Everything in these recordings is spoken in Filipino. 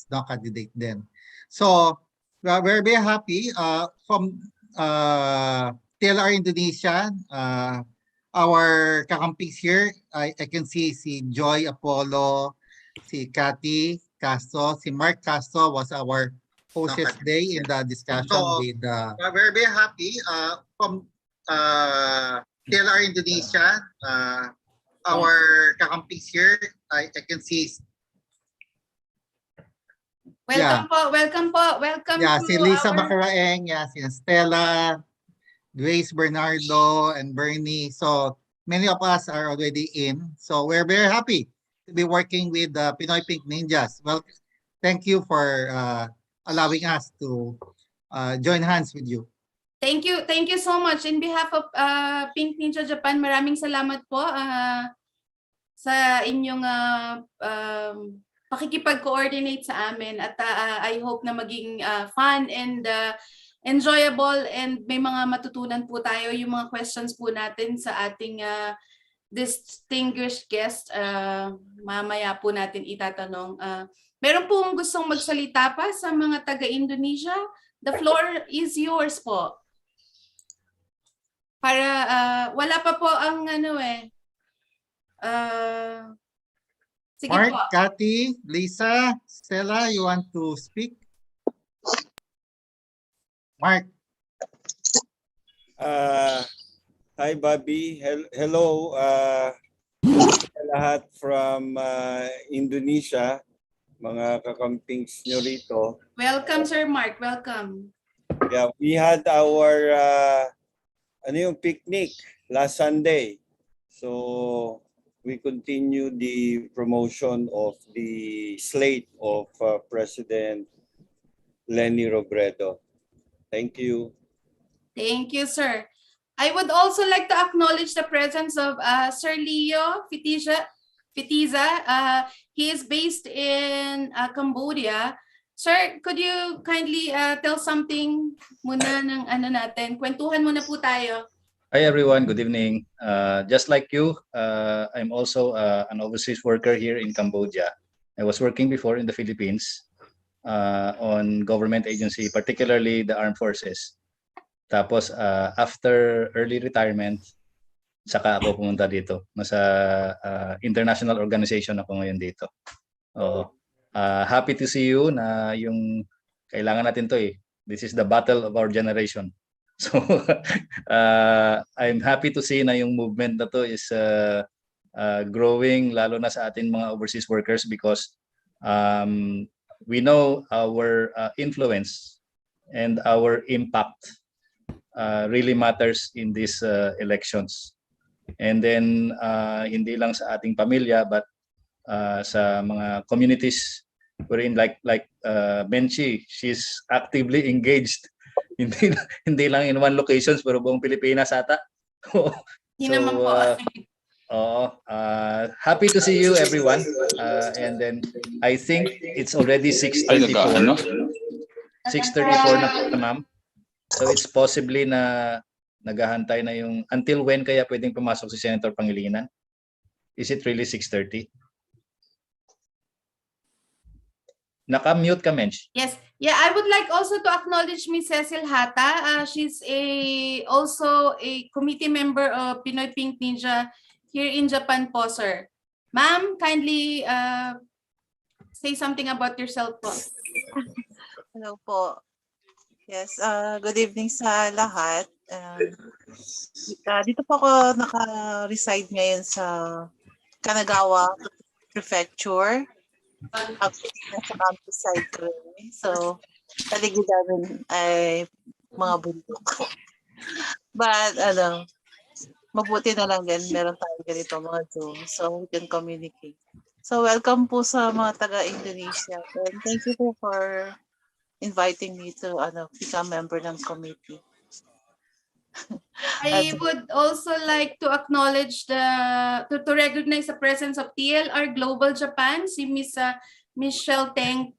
no, candidate din. So, we're very happy from TLR Indonesia, our kakampings here. I can see si Joy Apollo, si Cathy Castro, si Mark Castro was our hostess day in the discussion with we're very happy from TLR Indonesia, our kakampings here. I can see. Welcome po, welcome po, welcome to si Lisa Macaraeng, si Stella, Grace Bernardo, and Bernie. So many of us are already in. So we're very happy to be working with the Pinoy Pink Ninjas. Well, thank you for allowing us to join hands with you. Thank you so much. In behalf of Pink Ninja Japan, maraming salamat po sa inyong pakikipag-coordinate sa amin at I hope na maging fun and enjoyable and may mga matutunan po tayo yung mga questions po natin sa ating distinguished guest. Mamaya po natin itatanong. Meron pong gustong magsalita pa sa mga taga-Indonesia? The floor is yours po. Para wala pa po ang sige Mark, po. Cathy, Lisa, Stella, you want to speak? Mark. Hi, Bobby. Hello, lahat from Indonesia, mga kakampings nyo rito. Welcome, Sir Mark. Welcome. Yeah, we had our picnic last Sunday. So we continue the promotion of the slate of President Leni Robredo. Thank you. Thank you, sir. I would also like to acknowledge the presence of Sir Leo Fitiza. He is based in Cambodia. Sir, could you kindly tell something muna ng natin? Kwentuhan muna po tayo. Hi everyone, good evening. Just like you, I'm also an overseas worker here in Cambodia. I was working before in the Philippines on government agency, particularly the armed forces. Tapos after early retirement, saka ako pumunta dito. Nasa international organization ako ngayon dito. Happy to see you na yung kailangan natin to eh. This is the battle of our generation. So I'm happy to see na yung movement na to is growing lalo na sa ating mga overseas workers because we know our influence and our impact really matters in these elections. And then hindi lang sa ating pamilya but sa mga communities wherein like Benchi, she's actively engaged. Hindi lang in one locations pero buong Pilipinas ata. Happy to see you everyone. And then I think it's already 6:34. 6:34 na ma'am. So it's possibly na naghahantay na yung until when kaya pwedeng pumasok si Senator Pangilinan? Is it really 6:30? Naka-mute ka, Mench. Yes. Yeah, I would like also to acknowledge Ms. Cecil Hata. She's also a committee member of Pinoy Pink Ninja here in Japan po, sir. Ma'am, kindly say something about yourself po. Hello po. Yes, good evening sa lahat. Dito po ako naka-reside ngayon sa Kanagawa Prefecture. Nasa countryside ko rin. So, paligid namin ay mga bundok. But, mabuti na lang din. Meron tayong ganito mga Zoom. So, we can communicate. So, welcome po sa mga taga-Indonesia. And thank you po for inviting me to become member ng committee. I would also like to acknowledge to recognize the presence of TLR Global Japan. Si Miss Michelle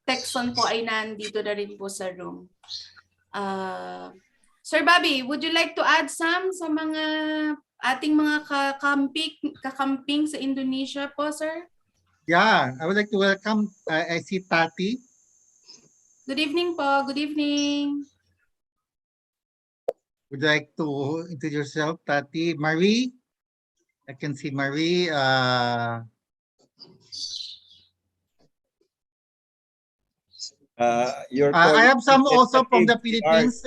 Texon po ay nandito na rin po sa room. Sir Bobby, would you like to add sa mga ating mga kakamping sa Indonesia po, sir? Yeah, I would like to welcome I see Tati Good evening po. Good evening. Would you like to introduce yourself, Tati? Marie? I can see Marie. Your I have some also from the representative, Philippines.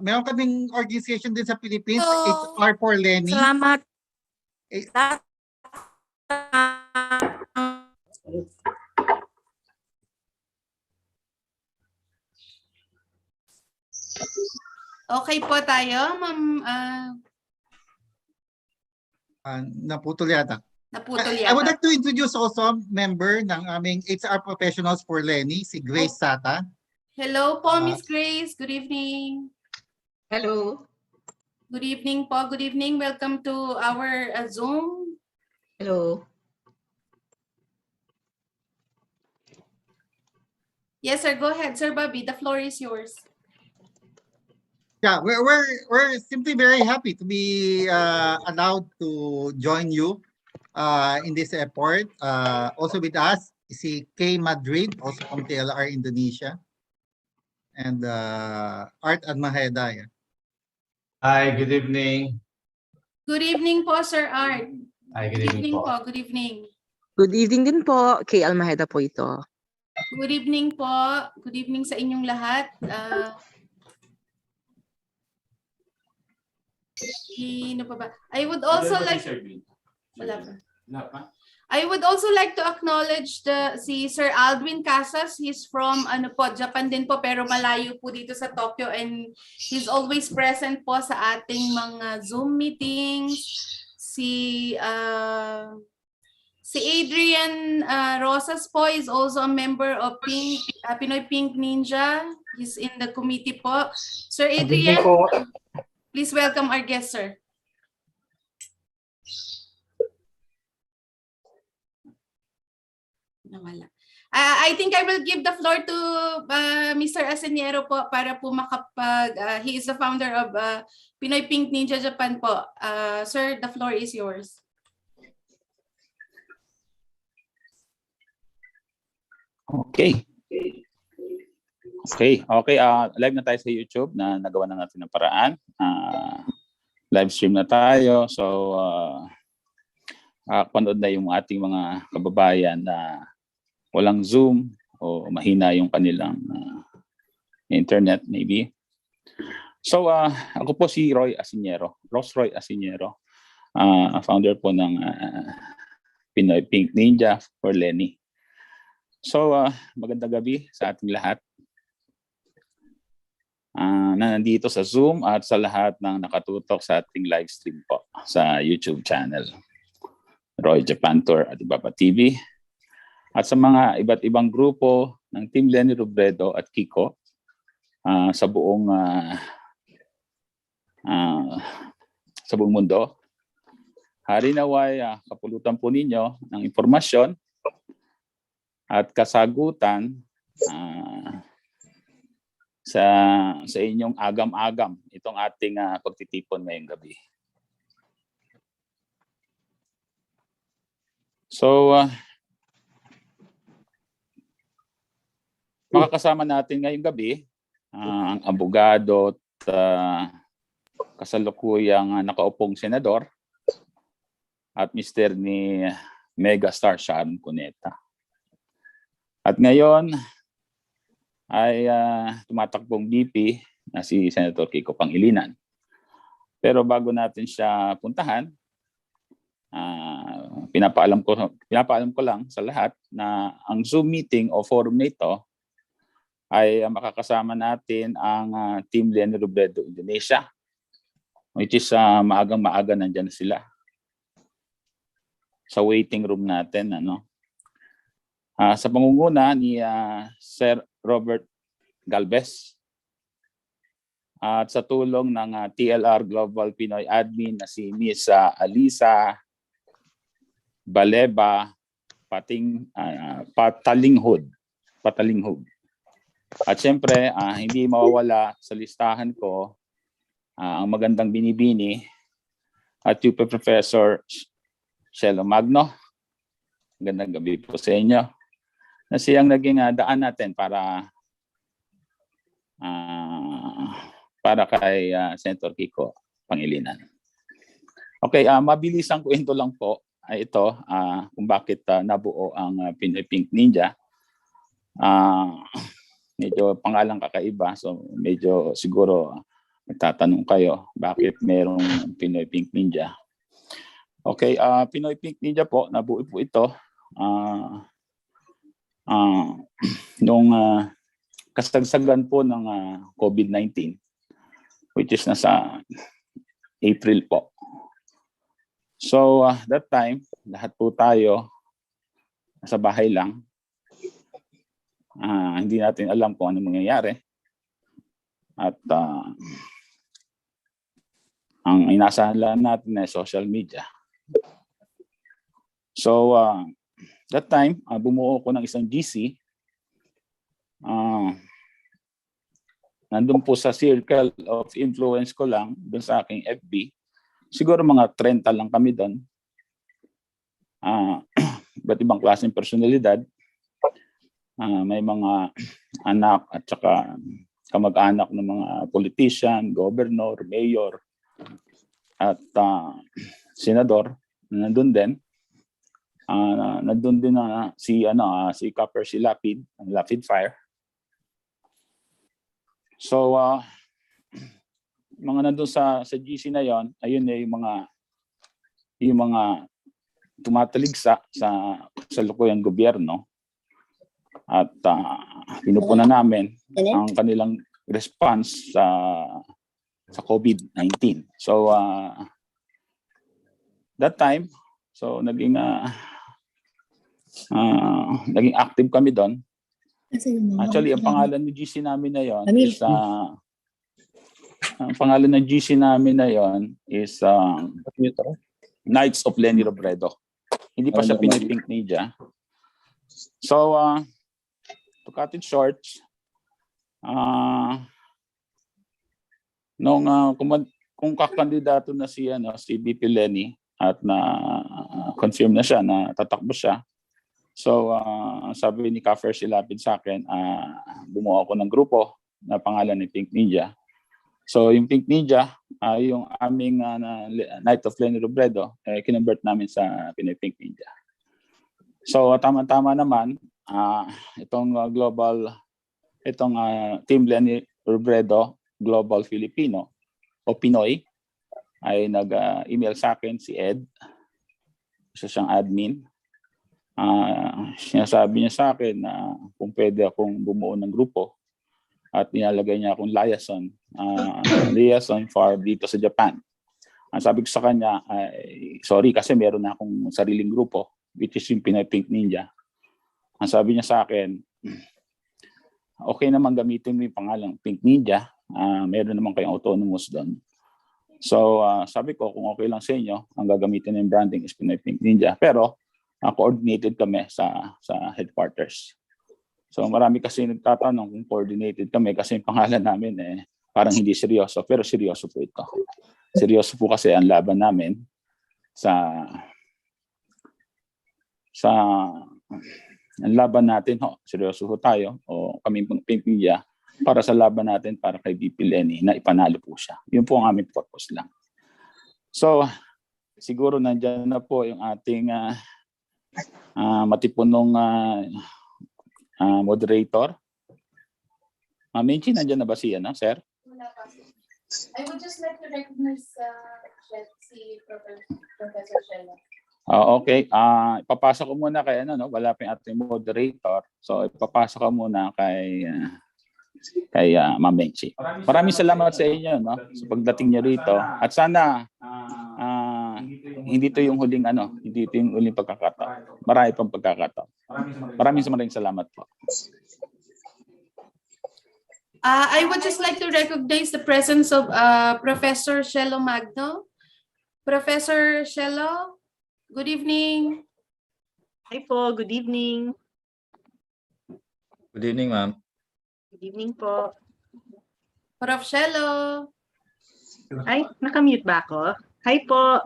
Meron kaming organization din sa Philippines, Hello. HR for Leni. Salamat. Eh, Okay po tayo, ma'am. naputol yata. Naputol I would yata. like to introduce also member ng aming HR professionals for Leni, si Grace Sata. Hello po, Miss Grace. Good evening. Hello. Good evening po. Good evening. Welcome to our Zoom. Hello. Yes, sir. Go ahead, Sir Bobby. The floor is yours. Yeah, we're simply very happy to be allowed to join you in this effort. Also with us is si K Madrid, also from TLR Indonesia, and Art and Maheda. Yeah. Hi, good evening. Good evening po, Sir Art. Hi, Good evening po. Good evening. Good evening din po. Kay Almaheda po ito. Good evening po. Good evening sa inyong lahat. Sino pa ba? I would also like... Wala pa. I would also like to acknowledge si Sir Aldwin Casas. He's from Japan din po, pero malayo po dito sa Tokyo, and he's always present po sa ating mga Zoom meetings. Si Adrian Rosas po is also a member of Pinoy Pink Ninja. He's in the committee po. Sir Adrian, please welcome our guest, sir. Nawala. I think I will give the floor to Mr. Asenero po para po he is the founder of Pinoy Pink Ninja Japan po. Sir, the floor is yours. Okay. Live na tayo sa YouTube na nagawa na natin ng paraan. Live stream na tayo. So, panood na yung ating mga kababayan na walang Zoom o mahina yung kanilang internet maybe. So, ako po si Roy Asinero, founder po ng Pinoy Pink Ninja for Leni. So, magandang gabi sa ating lahat na nandito sa Zoom at sa lahat ng nakatutok sa ating live stream po sa YouTube channel, Roy Japan Tour at Ibaba TV. At sa mga iba't ibang grupo ng Team Leni Robredo at Kiko sa buong mundo. Hari naway kapulutan po ninyo ng impormasyon at kasagutan sa inyong agam-agam itong ating pagtitipon ngayong gabi. So, makakasama natin ngayong gabi ang abogado at kasalukuyang nakaupong senador at Mr. ni Megastar Sharon Cuneta. At ngayon ay tumatakbong VP na si Senator Kiko Pangilinan. Pero bago natin siya puntahan, pinapaalam ko lang sa lahat na ang Zoom meeting o forum nito ay makakasama natin ang Team Leni Robredo Indonesia, which is maagang-maaga nandyan sila sa waiting room natin. Sa pangunguna ni Sir Robert Galvez at sa tulong ng TLR Global Pinoy Admin na si Miss Alisa Baleba Patalinghod. At siyempre, hindi mawawala sa listahan ko ang magandang binibini at UP Professor Shelo Magno. Magandang gabi po sa inyo. na siyang naging daan natin para kay Senator Kiko Pangilinan. Okay, mabilis ang kwento lang po ay ito kung bakit nabuo ang Pinoy Pink Ninja. Medyo pangalang kakaiba, so medyo siguro magtatanong kayo bakit merong Pinoy Pink Ninja. Okay, Pinoy Pink Ninja po, nabuo po ito nung kasagsagan po ng COVID-19, which is nasa April po. So that time, lahat po tayo nasa bahay lang. Hindi natin alam kung ano mangyayari. At ang inasahan lang natin ay social media. So that time, bumuo ko ng isang GC. Nandun po sa circle of influence ko lang, dun sa aking FB. Siguro mga 30 lang kami doon. Iba't ibang klaseng personalidad. May mga anak at saka kamag-anak ng mga politician, governor, mayor, at senador. Nandun din. Nandun din si Copper, si Lapid, ang Lapid Fire. So mga nandun sa GC na yon, ayun yung mga tumataligsa sa kasalukuyang gobyerno. At pinupunan namin ang kanilang response sa COVID-19. So that time, so naging active kami doon. Actually, ang pangalan ng GC namin na yon is ang pangalan ng GC namin na yon is Knights of Leni Robredo. Hindi pa siya Pinoy Pink Ninja. So to cut it short, kung kakandidato na si VP Leni at na confirm na siya na tatakbo siya. So sabi ni Kaffer Silapid sa akin, bumuo ako ng grupo na pangalan ni Pink Ninja. So yung Pink Ninja, yung aming Knight of Leni Robredo, kinonvert namin sa Pinoy Pink Ninja. So tama-tama naman, itong Team Leni Robredo Global Filipino o Pinoy ay nag-email sa akin si Ed, isa siyang admin. Sinasabi niya sa akin na kung pwede akong bumuo ng grupo at nilalagay niya akong liaison for dito sa Japan. Ang sabi ko sa kanya, sorry kasi meron na akong sariling grupo, which is yung Pinoy Pink Ninja. Ang sabi niya sa akin, okay naman gamitin mo yung pangalang Pink Ninja, meron naman kayong autonomous doon. So sabi ko, kung okay lang sa inyo, ang gagamitin ng branding is Pinoy Pink Ninja. Pero coordinated kami sa headquarters. So marami kasi nagtatanong kung coordinated kami kasi yung pangalan namin parang hindi seryoso, pero seryoso po ito. Seryoso po kasi ang laban namin ang laban natin, seryoso po tayo o kami Pink Ninja para sa laban natin para kay VP Leni na ipanalo po siya. Yun po ang aming purpose lang. So siguro nandiyan na po yung ating matipunong moderator. Menchi, nandiyan na ba siya, sir? Wala pa. I would just like to recognize si Professor Shella. Okay. Ipapasok ko muna kay wala pa yung ating moderator. So ipapasok ko muna kay Ma'am Menchi. Maraming salamat sa inyo sa pagdating niyo rito. At sana hindi ito yung huling pagkakataon. Marami pang pagkakataon. Maraming salamat po. I would just like to recognize the presence of Professor Shello Magno. Professor Shello, good evening. Hi po, good evening. Good evening, ma'am. Good evening po. Prof. Shello. Ay, nakamute ba ako? Hi po.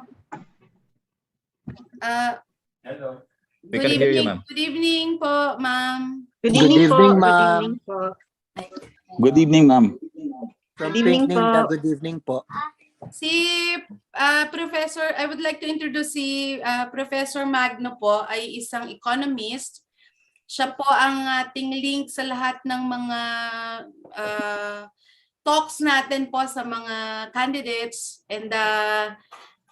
Hello. We can hear you, ma'am. Good evening po, ma'am. Good Good evening po. evening, Good ma'am. evening po. Good evening, ma'am. From Good evening Pink Ninja, po. good evening po. Si Professor, I would like to introduce si Professor Magno po ay isang economist. Siya po ang ating link sa lahat ng mga talks natin po sa mga candidates, and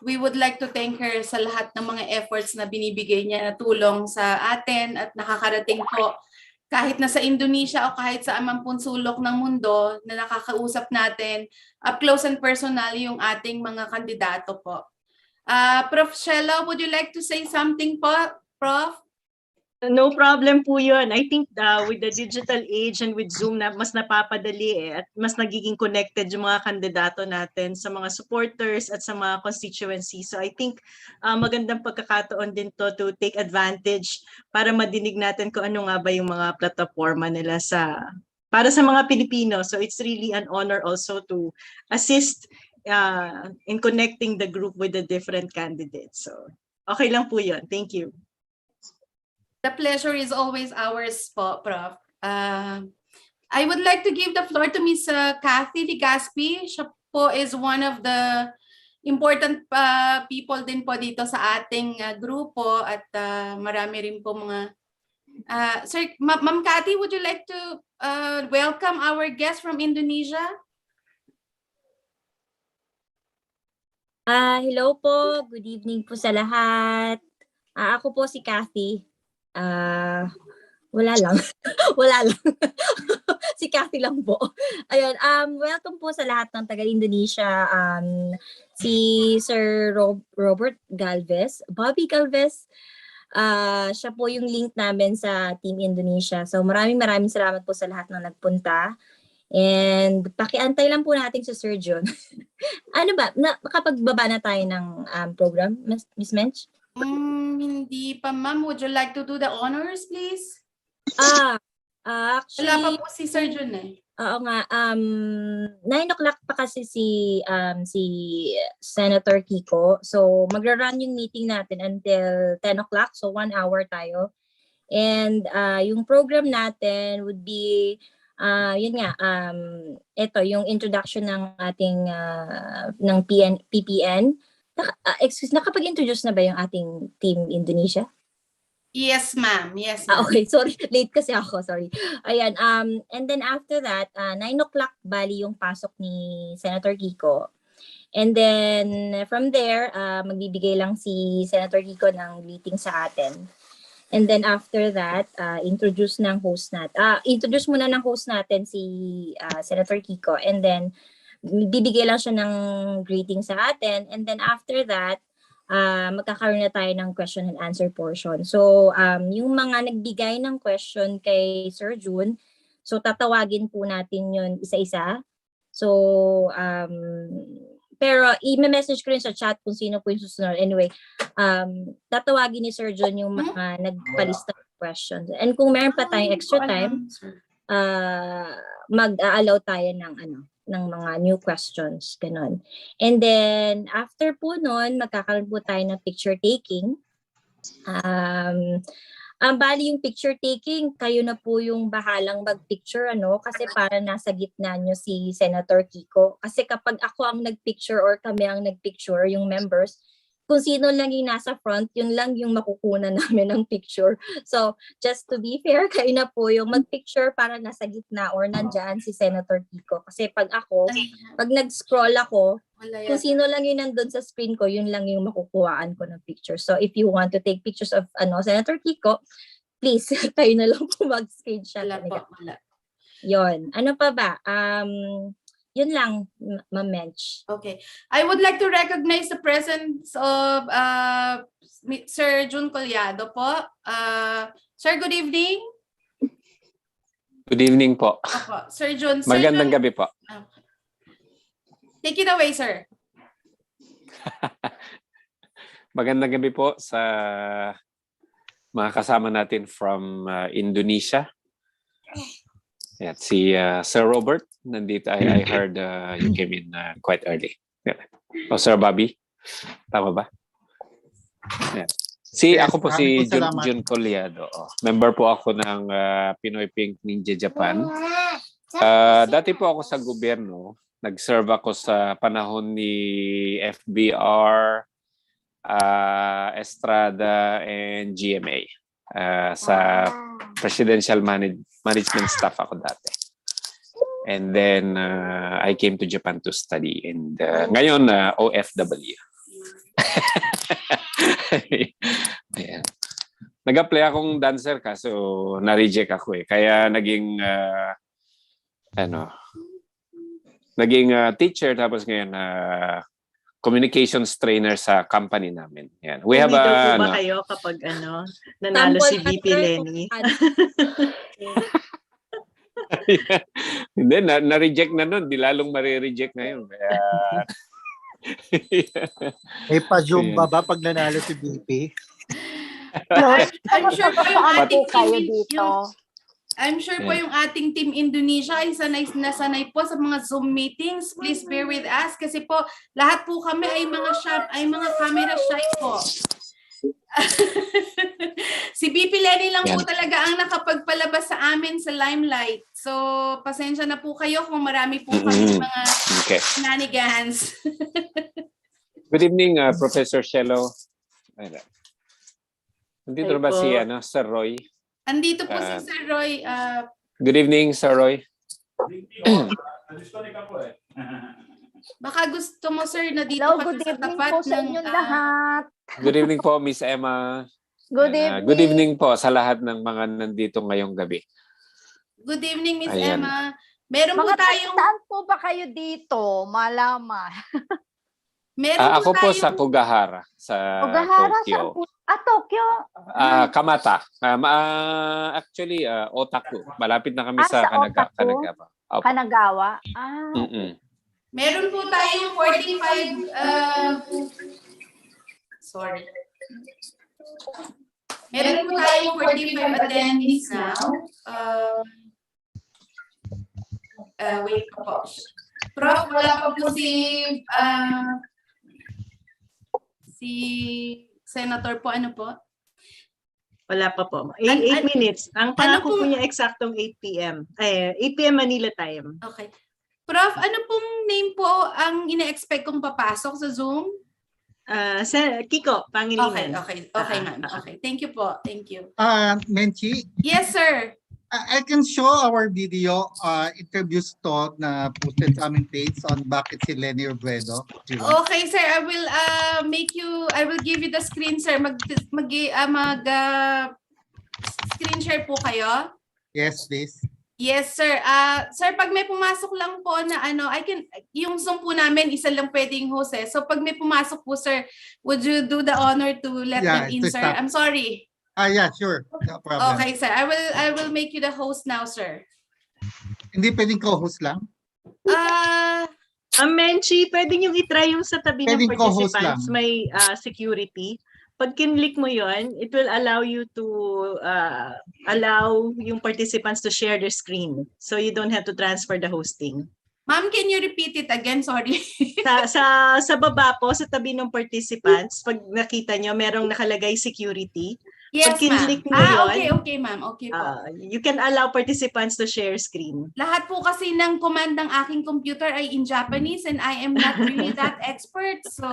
we would like to thank her sa lahat ng mga efforts na binibigay niya na tulong sa atin at nakakarating po kahit nasa Indonesia o kahit sa amampun sulok ng mundo na nakakausap natin up close and personal yung ating mga kandidato po. Prof. Shella, would you like to say something po, Prof? No problem po yun. I think with the digital age and with Zoom na mas napapadali at mas nagiging connected yung mga kandidato natin sa mga supporters at sa mga constituencies. So I think magandang pagkakataon din to take advantage para madinig natin kung ano nga ba yung mga plataforma nila para sa mga Pilipino. So it's really an honor also to assist in connecting the group with the different candidates. So okay lang po yun. Thank you. The pleasure is always ours po, Prof. I would like to give the floor to Ms. Kathy Ligaspi. Siya po is one of the important people din po dito sa ating grupo at marami rin po mga... Sir, Ma'am Kathy, would you like to welcome our guest from Indonesia? Hello po, good evening po sa lahat. Ako po si Kathy. Wala lang. Wala lang. Si Kathy lang po. Ayun, welcome po sa lahat ng taga-Indonesia. Si Sir Robert Galvez, Bobby Galvez. Siya po yung link namin sa Team Indonesia. So maraming salamat po sa lahat ng nagpunta. And pakiantay lang po natin si Sir John. Ano ba? Makapagbaba na tayo ng program, Miss Mench? Hindi pa, ma'am. Would you like to do the honors, please? Actually... Wala pa po si Sir John eh. Oo nga. 9 o'clock pa kasi si Senator Kiko. So magra-run yung meeting natin until 10 o'clock. So 1 hour tayo. And yung program natin would be... yun nga, ito yung introduction ng ating ng PPN. Nakapag-introduce na ba yung ating Team Indonesia? Yes, ma'am. Yes, ma'am. Okay, sorry. Late kasi ako, sorry. Ayan, and then after that, 9 o'clock bali yung pasok ni Senator Kiko. And then from there, magbibigay lang si Senator Kiko ng greeting sa atin. And then after that, introduce muna ng host natin si Senator Kiko. And then bibigay lang siya ng greeting sa atin. And then after that, magkakaroon na tayo ng question and answer portion. So yung mga nagbigay ng question kay Sir June, so tatawagin po natin yun isa-isa. So pero i-message ko rin sa chat kung sino po yung susunod. Anyway, tatawagin ni Sir John yung mga nagpalista ng questions. And kung meron pa tayong extra time, mag-allow tayo ng mga new questions, ganon. And then, after po nun, magkakaroon po tayo ng picture taking. Bali yung picture taking, kayo na po yung bahalang mag-picture, kasi para nasa gitna nyo si Senator Kiko. Kasi kapag ako ang nag-picture or kami ang nag-picture, yung members, kung sino lang yung nasa front, yun lang yung makukunan namin ng picture. So, just to be fair, kayo na po yung mag-picture para nasa gitna or nandyan si Senator Kiko. Kasi pag nag-scroll ako, kung sino lang yung nandun sa screen ko, yun lang yung makukuhaan ko ng picture. So, if you want to take pictures of Senator Kiko, please, kayo na lang po mag-screenshot. Yun. Ano pa ba? Yun lang, Ma'am Mench. Okay. I would like to recognize the presence of Sir June Collado po. Sir, good evening. Good evening po. Opo. Sir June. Magandang gabi po. Take it away, sir. Magandang gabi po sa mga kasama natin from Indonesia. At si Sir Robert, nandito. I heard you came in quite early. Yeah. Oh, Sir Bobby, tama ba? Yeah. Ako po si salamat. Jun Collado. Member po ako ng Pinoy Pink Ninja Japan. Dati po ako sa gobyerno. Nag-serve ako sa panahon ni FBR, Estrada, and GMA. Sa presidential management staff ako dati. And then I came to Japan to study. And ngayon, OFW. Ayan. Nag-apply akong dancer kaso na-reject ako eh. Kaya naging teacher tapos ngayon communications trainer sa company namin. Yan. We have Dito po ba kayo kapag nanalo si VP Leni? Hindi, na-reject na nun. Di lalong marireject ngayon. Kaya... May pa-zoom ba pag nanalo si VP? I'm sure po yung ating kayo team dito. I'm sure po yung ating team Indonesia ay sanay po sa mga Zoom meetings. Please bear with us kasi po lahat po kami ay mga camera shy po. Si BP Leni lang po talaga ang nakapagpalabas sa amin sa limelight. So, pasensya na po kayo kung marami po kami mga shenanigans. Good evening, Professor Shelo. Nandito ba si Sir Roy? Andito po si Sir Roy. Good evening, Sir Roy. Baka gusto mo, sir, na dito Hello, ka good sa evening tapat po sa inyong lahat. Good evening po, Miss Emma. Good evening. Good evening po sa lahat ng mga nandito ngayong gabi. Good evening, Miss Ayan. Emma. Meron po Mga tayong... saan po ba kayo dito? Malaman. Ako po sa Kugahara, sa Tokyo. Tokyo? Kamata. Actually, Otaku. Malapit na kami sa Kanagawa. Kanagawa? Meron po tayong 45... sorry. Meron po tayong 45 attendees now. Wait po. Prof, wala pa po si Senator po. Ano po? Wala pa po. 8 minutes. Ang pangako po niya eksaktong 8 p.m. 8 p.m. Manila time. Okay. Prof, ano pong name po ang ina-expect kong papasok sa Zoom? Kiko, Pangilinan. Okay, ma'am. Okay. Thank you po. Thank you. Menchi? Yes, sir. I can show our video interviews to na posted sa aming page on bakit si Leni Robredo. Okay, sir. I will give you the screen, sir. Screen share po kayo? Yes, please. Yes, sir. Sir, pag may pumasok lang po na yung Zoom po namin, isa lang pwedeng host eh. So pag may pumasok po, sir, would you do the honor to let them in, sir? I'm sorry. Yeah, sure. No problem. Okay, sir. I will make you the host now, sir. Hindi pwedeng co-host lang? Menchi, pwede nyo i-try yung sa tabi ng Pwedeng co-host participants. lang. May security. Pag kinlik mo yon, it will allow you to allow yung participants to share their screen. So you don't have to transfer the hosting. Ma'am, can you repeat it again? Sorry. sa baba po, sa tabi ng participants, pag nakita nyo, merong nakalagay security. Yes, pag kinlik mo yun, okay, ma'am. Okay po. You can allow participants to share screen. Lahat po kasi ng command ng aking computer ay in Japanese and I am not really that expert. So,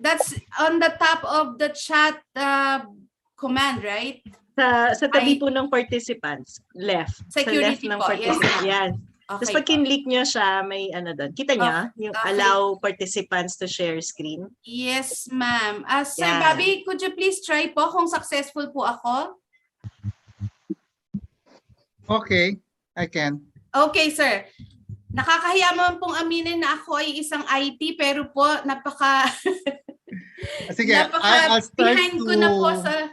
that's on the top of the chat command, right? Sa tabi po ng participants, left. Security sa left ng po, participants. yes. Yan. Okay, Tapos pag kinlik nyo siya, may doon. Kita nyo? Yung allow participants to share screen. Yes, ma'am. Sir Yan. Bobby, could you please try po kung successful po ako? Okay, I can. Okay, sir. Nakakahiya man pong aminin na ako ay isang IT pero po Sige, I'll start behind ko na po sa...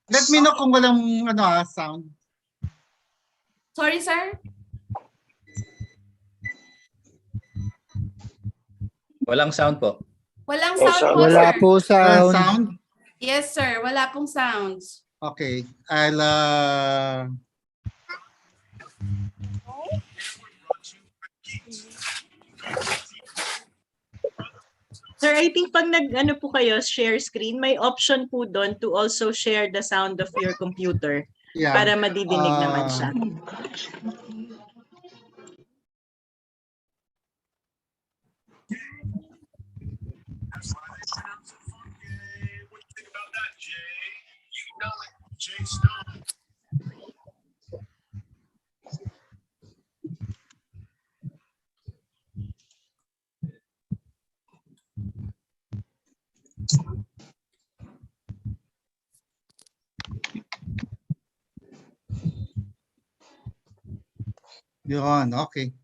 Let me know kung walang sound. Sorry, sir? Walang sound po. Walang sound po, Wala sir. po sound. Sound? Yes, sir. Wala pong sounds. Okay, I'll Sir, I think pag nag-ano po kayo, share screen, may option po doon to also share the sound of your computer Yeah. para madidinig naman siya. Yun, okay.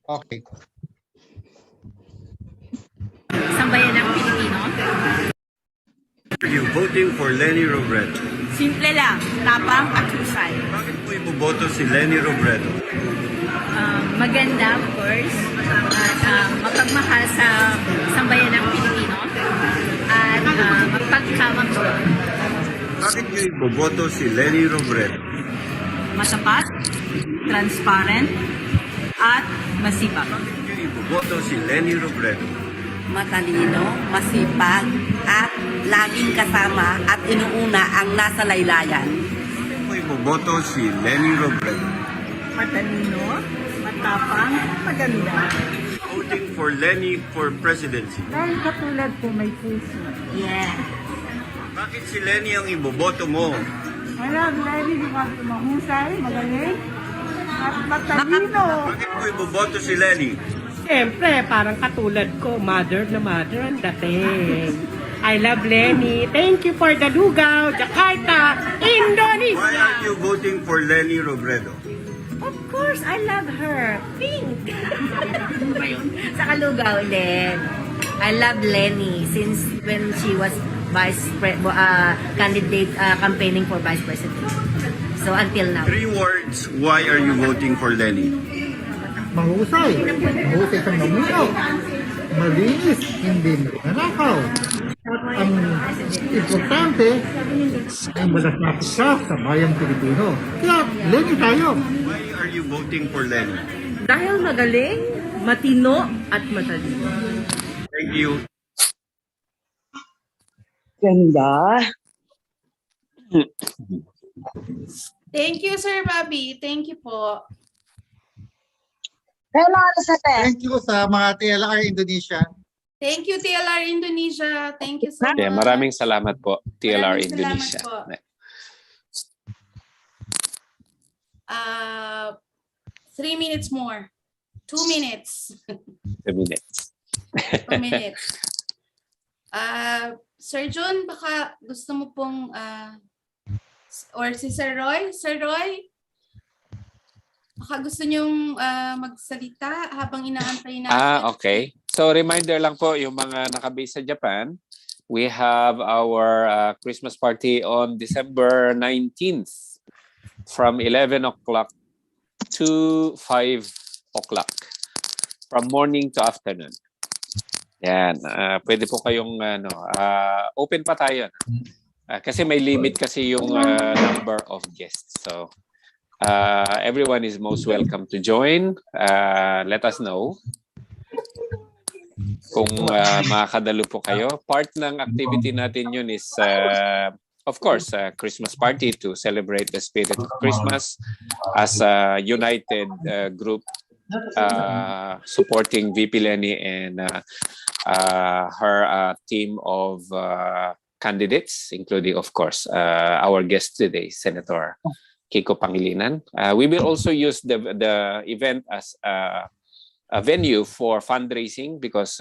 Okay. Sambayan ng Pilipino. Are you voting for Leni Robredo? Simple lang, tapang at husay. Bakit mo iboboto si Leni Robredo? Maganda, of course, at mapagmahal sa sambayan ng Pilipino at mapagkakaroon. Bakit niyo iboboto si Leni Robredo? Matapat, transparent, at masipag. Bakit niyo iboboto si Leni Robredo? Matalino, masipag, at laging kasama at inuuna ang nasa laylayan. Bakit mo iboboto si Leni Robredo? Matalino, matapang, maganda. Voting for Leni for presidency. Dahil katulad po may puso. Yeah. Bakit si Leni ang iboboto mo? Alam, Leni, di ba mahusay, magaling, at matalino. Bakit mo iboboto si Leni? Siyempre, parang katulad ko, mother na mother ang dating. I love Leni. Thank you for the lugaw, Jakarta, Indonesia. Why are you voting for Leni Robredo? Of course, I love her. Pink. Sa kalugaw, Len. I love Leni since when she was candidate campaigning for vice president. So until now. 3 words, why are you voting for Leni? Mahusay. Mahusay sa mamuno. Malinis. Hindi nanakaw. At ang importante, ay malasapit ka sa bayang Pilipino. Kaya, Leni tayo. Why are you voting for Leni? Dahil magaling, matino, at matalino. Thank you. Ganda. Thank you, Sir Bobby. Thank you po. Thank you sa mga TLR Indonesia. Thank you, TLR Indonesia. Thank you so much. Yeah, maraming salamat po, TLR Maraming Indonesia. salamat po. 3 minutes more. 2 minutes. 2 minutes. 2 minutes. Sir John, baka gusto mo pong or si Sir Roy? Sir Roy? Baka gusto niyong magsalita habang inaantay natin. Okay. So reminder lang po yung mga nakabase sa Japan, we have our Christmas party on December 19th from 11 o'clock to 5 o'clock from morning to afternoon. Yan, pwede po kayong open pa tayo. Kasi may limit kasi yung number of guests. So everyone is most welcome to join. Let us know kung makakadalo po kayo. Part ng activity natin yun is of course Christmas party to celebrate the spirit of Christmas as a united group supporting VP Leni and her team of candidates, including, of course, our guest today, Senator Kiko Pangilinan. We will also use the event as a venue for fundraising because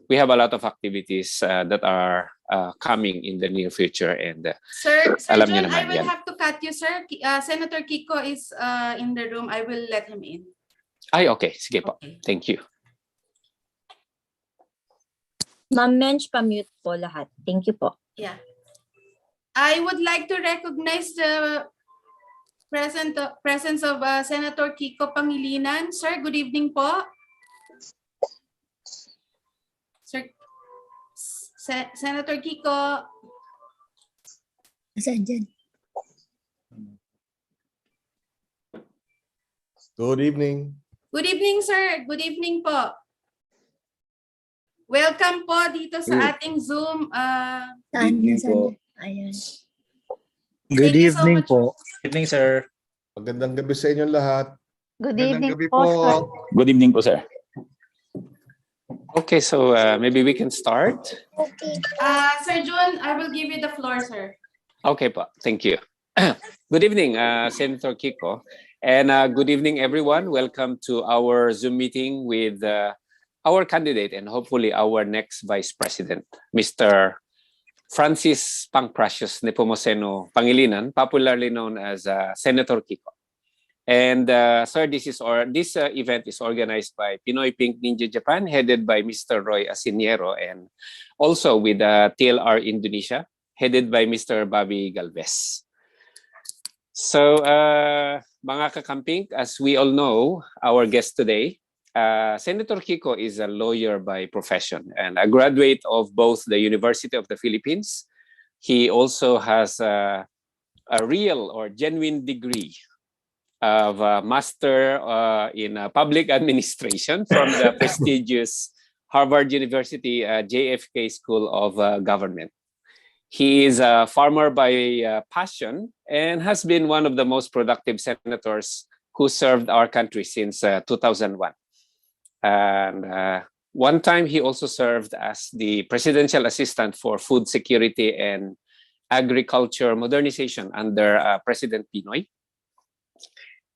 we have a lot of activities that are coming in the near future. And Sir alam John, niyo naman I will yan. have to cut you, sir. Senator Kiko is in the room. I will let him in. Ay, okay. Sige po. Thank you. Ma'am Mench, pa-mute po lahat. Thank you po. Yeah. I would like to recognize the presence of Senator Kiko Pangilinan. Sir, good evening po. Sir, Senator Kiko. Saan dyan? Good evening. Good evening, sir. Good evening po. Welcome po dito sa ating Zoom. Good evening po. Ayan. Good Thank you so evening much. po. Good evening, sir. Magandang gabi sa inyong lahat. Good Magandang evening gabi po, sir. Good evening po, sir. Okay, so maybe we can start. Sir Jun, I will give you the floor, sir. Okay po, thank you. Good evening, Senator Kiko. And good evening, everyone. Welcome to our Zoom meeting with our candidate and hopefully our next Vice President, Mr. Francis Pangprecious Nepomuceno Pangilinan, popularly known as Senator Kiko. And sir, this event is organized by Pinoy Pink Ninja Japan, headed by Mr. Roy Asiniero, and also with TLR Indonesia, headed by Mr. Bobby Galvez. So, mga kakamping, as we all know, our guest today, Senator Kiko is a lawyer by profession and a graduate of both the University of the Philippines. He also has a real or genuine degree of Master in Public Administration from the prestigious Harvard University JFK School of Government. He is a farmer by passion and has been one of the most productive senators who served our country since 2001. And one time he also served as the Presidential Assistant for Food Security and Agriculture Modernization under President Pinoy.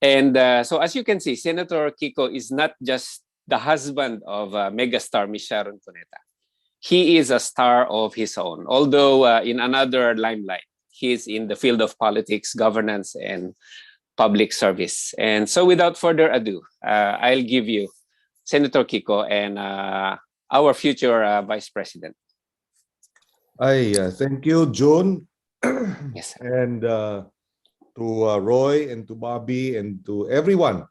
And so as you can see, Senator Kiko is not just the husband of megastar Miss Sharon Cuneta. He is a star of his own, although in another limelight. He is in the field of politics, governance, and public service. And so without further ado, I'll give you Senator Kiko and our future Vice President. Thank you, June. Yes, sir. And to Roy and to Bobby and to everyone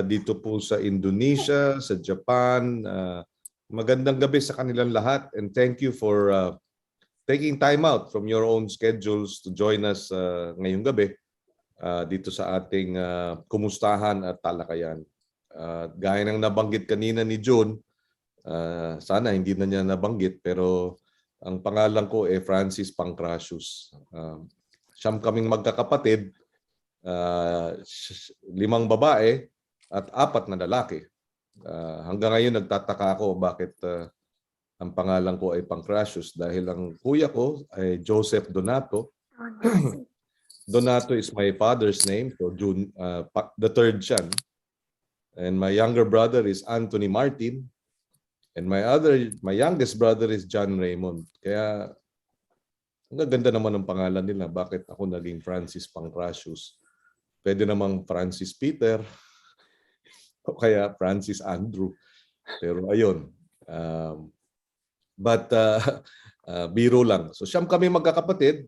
dito po sa Indonesia, sa Japan. Magandang gabi sa kanilang lahat, and thank you for taking time out from your own schedules to join us ngayong gabi dito sa ating kumustahan at talakayan. Gaya ng nabanggit kanina ni June, sana hindi na niya nabanggit, pero ang pangalan ko ay Francis Pangprecious. Siyam kaming magkakapatid, 5 babae at 4 na lalaki. Hanggang ngayon nagtataka ako bakit ang pangalan ko ay Pangprecious, dahil ang kuya ko ay Joseph Donato. Donato is my father's name, so June, the third son. And my younger brother is Anthony Martin, and my youngest brother is John Raymond. Kaya ang ganda naman ng pangalan nila. Bakit ako naging Francis Pangprecious? Pwede namang Francis Peter o kaya Francis Andrew. Pero ayun. Biro lang. So siyam kami magkakapatid.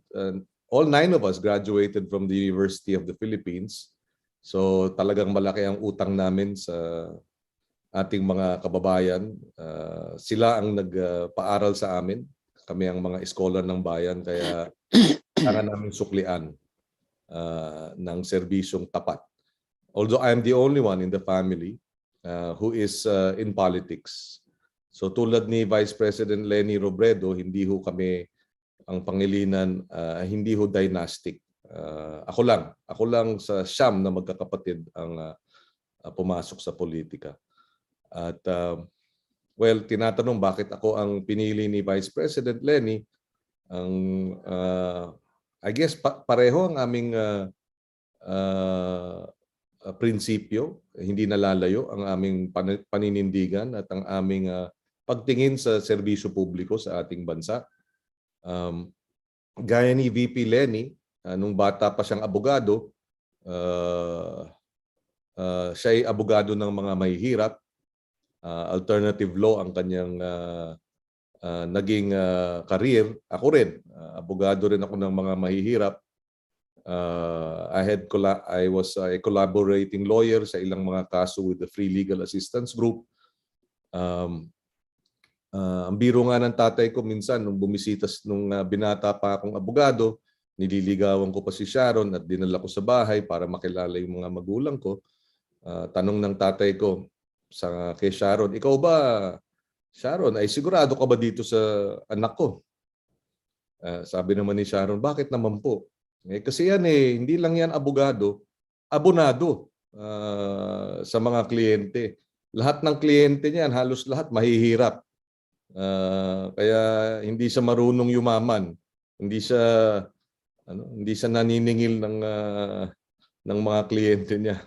All 9 of us graduated from the University of the Philippines. So talagang malaki ang utang namin sa ating mga kababayan. Sila ang nagpaaral sa amin. Kami ang mga scholar ng bayan, kaya kailangan namin suklian ng serbisyong tapat. Although I am the only one in the family who is in politics. So tulad ni Vice President Leni Robredo, hindi ho kami ang Pangilinan, hindi ho dynastic. Ako lang sa siyam na magkakapatid ang pumasok sa politika. At well, tinatanong bakit ako ang pinili ni Vice President Leni. I guess pareho ang aming prinsipyo, hindi nalalayo ang aming paninindigan at ang aming pagtingin sa serbisyo publiko sa ating bansa. Gaya ni VP Leni, nung bata pa siyang abogado, siya ay abogado ng mga mahihirap. Alternative law ang kanyang naging career. Ako rin, abogado rin ako ng mga mahihirap. I was a collaborating lawyer sa ilang mga kaso with the Free Legal Assistance Group. Ang biro nga ng tatay ko minsan nung nung binata pa akong abogado, nililigawan ko pa si Sharon at dinala ko sa bahay para makilala yung mga magulang ko. Tanong ng tatay ko kay Sharon, ikaw ba, Sharon, ay sigurado ka ba dito sa anak ko? Sabi naman ni Sharon, bakit naman po? Kasi yan hindi lang yan abogado, abonado sa mga kliyente. Lahat ng kliyente niyan, halos lahat mahihirap. Kaya hindi siya marunong yumaman. Hindi siya naniningil ng mga kliyente niya.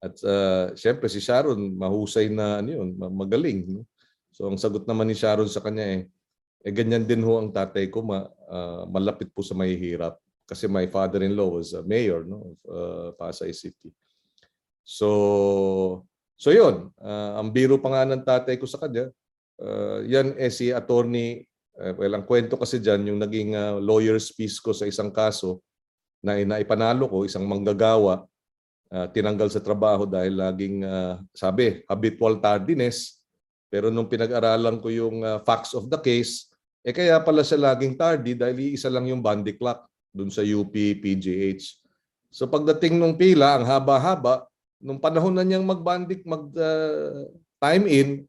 At siyempre si Sharon mahusay na magaling. No? So ang sagot naman ni Sharon sa kanya ganyan din ho ang tatay ko, malapit po sa mahihirap kasi my father-in-law was a mayor of Pasay City. So yun, ang biro pa nga ng tatay ko sa kanya, yan si attorney, ang kwento kasi dyan, yung naging lawyer's fees ko sa isang kaso na ipanalo ko, isang manggagawa, tinanggal sa trabaho dahil laging, sabi, habitual tardiness. Pero nung pinag-aralan ko yung facts of the case, kaya pala siya laging tardy dahil isa lang yung bandy clock dun sa UP PGH. So pagdating nung pila, ang haba-haba, nung panahon na niyang time in,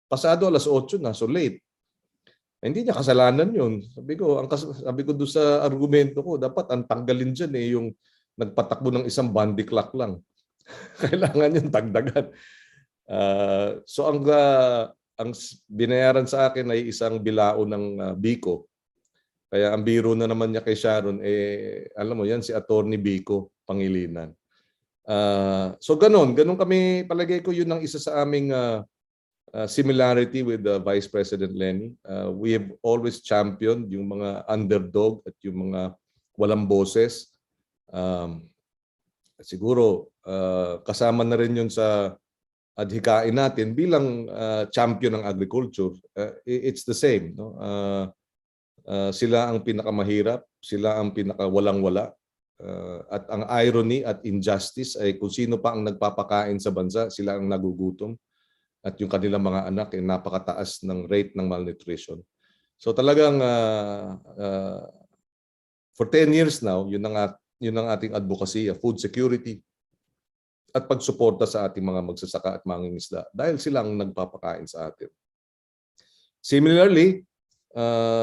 pasado alas 8 na, so late. Hindi niya kasalanan yun. Sabi ko doon sa argumento ko, dapat ang tanggalin dyan yung nagpatakbo ng isang bandy clock lang. Kailangan yung dagdagan. So ang binayaran sa akin ay isang bilao ng Biko. Kaya ang biro na naman niya kay Sharon, alam mo yan, si Attorney Biko, Pangilinan. So ganun kami, palagay ko yun ang isa sa aming similarity with Vice President Leni. We have always championed yung mga underdog at yung mga walang boses. Siguro kasama na rin yun sa adhikain natin bilang champion ng agriculture. It's the same. No? Sila ang pinakamahirap, sila ang pinakawalang-wala. At ang irony at injustice ay kung sino pa ang nagpapakain sa bansa, sila ang nagugutom. At yung kanilang mga anak ay napakataas ng rate ng malnutrition. So talagang for 10 years now, yun ang ating advocacy, food security at pagsuporta sa ating mga magsasaka at mangingisda dahil sila ang nagpapakain sa atin. Similarly,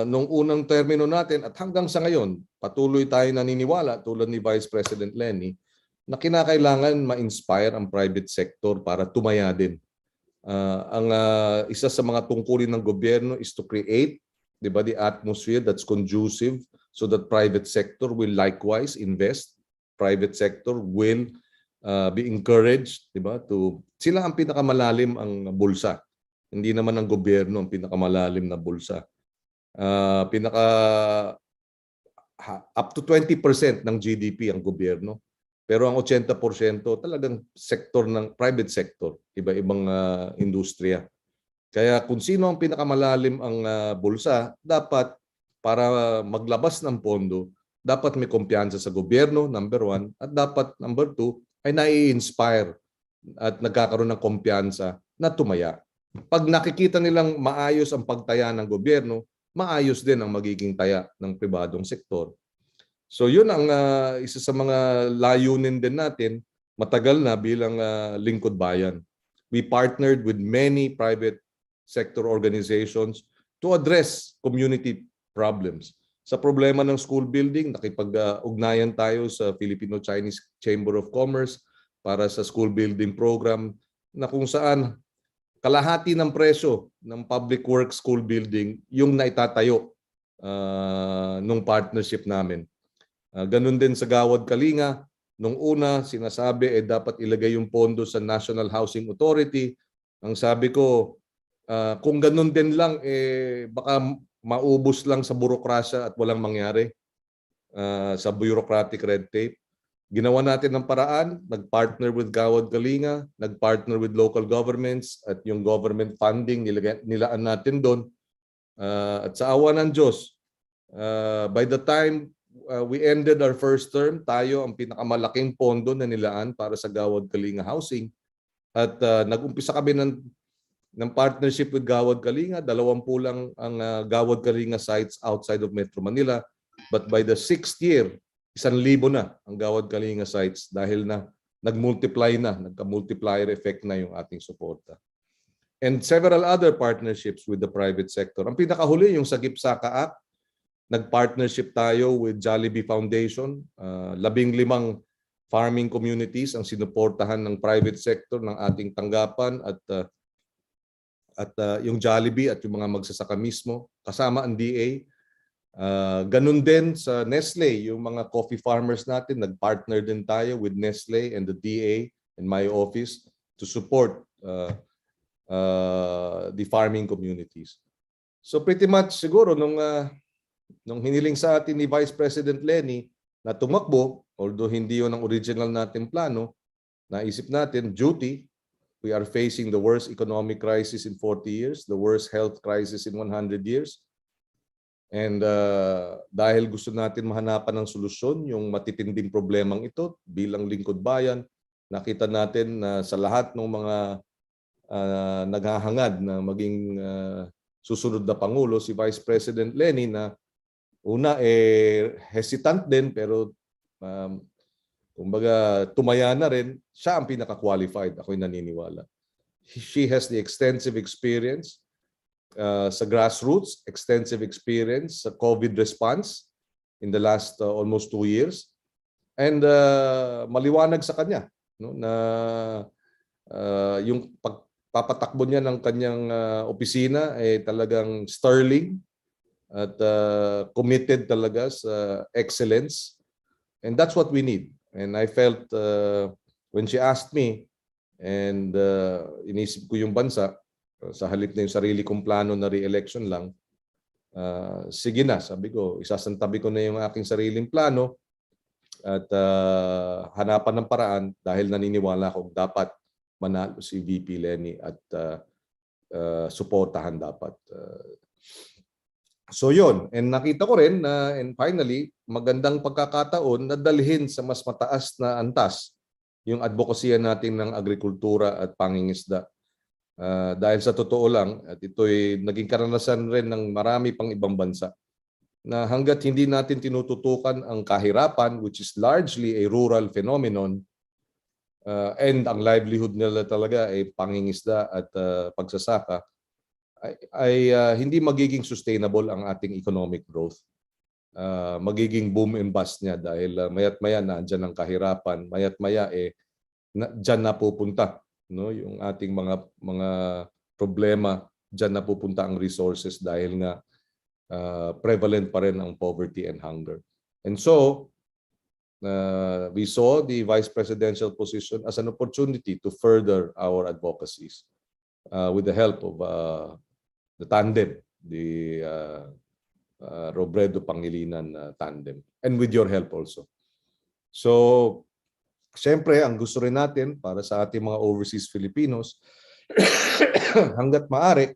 nung unang termino natin at hanggang sa ngayon, patuloy tayo naniniwala tulad ni Vice President Leni na kinakailangan ma-inspire ang private sector para tumaya din. Ang isa sa mga tungkulin ng gobyerno is to create, the atmosphere that's conducive so that private sector will likewise invest. Private sector will be encouraged, sila ang pinakamalalim ang bulsa. Hindi naman ang gobyerno ang pinakamalalim na bulsa. Up to 20% ng GDP ang gobyerno. Pero ang 80% talagang sektor ng private sector, iba-ibang industriya. Kaya kung sino ang pinakamalalim ang bulsa, dapat para maglabas ng pondo, dapat may kumpiyansa sa gobyerno, number 1, at dapat number 2, ay nai-inspire at nagkakaroon ng kumpiyansa na tumaya. Pag nakikita nilang maayos ang pagtaya ng gobyerno, maayos din ang magiging taya ng pribadong sektor. So yun ang isa sa mga layunin din natin, matagal na bilang lingkod bayan. We partnered with many private sector organizations to address community problems. Sa problema ng school building, nakipag-ugnayan tayo sa Filipino-Chinese Chamber of Commerce para sa school building program na kung saan kalahati ng presyo ng public works school building yung naitatayo nung partnership namin. Ganun din sa Gawad Kalinga. Nung una, sinasabi dapat ilagay yung pondo sa National Housing Authority. Ang sabi ko, kung ganun din lang, baka maubos lang sa burokrasya at walang mangyari sa bureaucratic red tape. Ginawa natin ng paraan, nag-partner with Gawad Kalinga, nag-partner with local governments at yung government funding nilaan natin doon. At sa awa ng Diyos, by the time we ended our first term, tayo ang pinakamalaking pondo na nilaan para sa Gawad Kalinga Housing. At nag-umpisa kami ng partnership with Gawad Kalinga, 20 lang ang Gawad Kalinga sites outside of Metro Manila. But by the 6th year, 1,000 na ang Gawad Kalinga sites dahil na nagka-multiplier effect na yung ating suporta. And several other partnerships with the private sector. Ang pinakahuli yung sa Gipsaka Act, nag-partnership tayo with Jollibee Foundation, 15 farming communities ang sinuportahan ng private sector ng ating tanggapan at yung Jollibee at yung mga magsasaka mismo, kasama ang DA. Ganun din sa Nestle, yung mga coffee farmers natin, nag-partner din tayo with Nestle and the DA and my office to support the farming communities. So pretty much siguro nung hiniling sa atin ni Vice President Leni na tumakbo, although hindi yun ang original natin plano, naisip natin, duty, we are facing the worst economic crisis in 40 years, the worst health crisis in 100 years. And dahil gusto natin mahanapan ng solusyon yung matitinding problemang ito bilang lingkod bayan, nakita natin na sa lahat ng mga naghahangad na maging susunod na Pangulo, si Vice President Leni na una hesitant din pero kumbaga tumaya na rin, siya ang pinaka-qualified, ako'y naniniwala. She has the extensive experience sa grassroots, extensive experience sa COVID response in the last almost 2 years. And maliwanag sa kanya no, na yung pagpapatakbo niya ng kanyang opisina ay talagang sterling at committed talaga sa excellence. And that's what we need. And I felt when she asked me and inisip ko yung bansa, sa halip na yung sarili kong plano na re-election lang, sige na, sabi ko, isasantabi ko na yung aking sariling plano at hanapan ng paraan dahil naniniwala akong dapat manalo si VP Leni at suportahan dapat. So yun, and nakita ko rin na and finally, magandang pagkakataon na dalhin sa mas mataas na antas yung advokasya natin ng agrikultura at pangingisda. Dahil sa totoo lang, at ito'y naging karanasan rin ng marami pang ibang bansa, na hanggat hindi natin tinututukan ang kahirapan, which is largely a rural phenomenon, and ang livelihood nila talaga ay pangingisda at pagsasaka, ay hindi magiging sustainable ang ating economic growth. Magiging boom and bust niya dahil mayat maya nandiyan ang kahirapan, mayat maya diyan na pupunta no yung ating mga problema, diyan na pupunta ang resources dahil nga prevalent pa rin ang poverty and hunger. And so we saw the vice presidential position as an opportunity to further our advocacies with the help of the tandem, the Robredo Pangilinan tandem, and with your help also. So, siyempre, ang gusto rin natin para sa ating mga overseas Filipinos, hanggat maaari,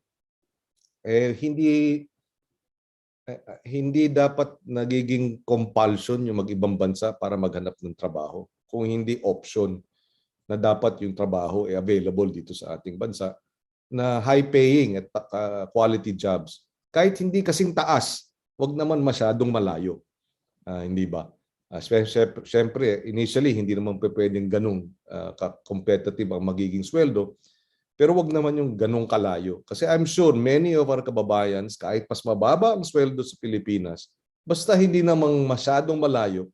hindi dapat nagiging compulsion yung mag-ibang bansa para maghanap ng trabaho. Kung hindi option na dapat yung trabaho ay available dito sa ating bansa, na high-paying at quality jobs. Kahit hindi kasing taas, wag naman masyadong malayo. Hindi ba? Siyempre, initially, hindi naman pwedeng ganung competitive ang magiging sweldo. Pero wag naman yung ganung kalayo. Kasi I'm sure many of our kababayans, kahit mas mababa ang sweldo sa Pilipinas, basta hindi namang masyadong malayo,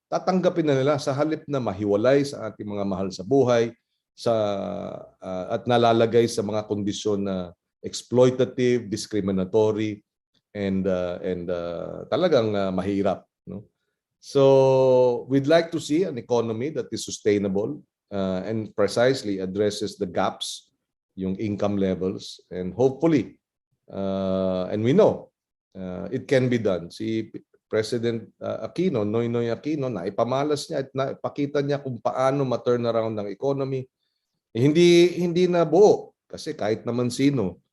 tatanggapin na nila sa halip na mahiwalay sa ating mga mahal sa buhay, at nalalagay sa mga kondisyon na exploitative, discriminatory, and talagang mahirap. No? So we'd like to see an economy that is sustainable and precisely addresses the gaps, yung income levels, and hopefully, and we know it can be done. Si President Aquino, Noynoy Aquino, naipamalas niya at naipakita niya kung paano ma-turn around ng economy. Hindi na buo kasi kahit naman sino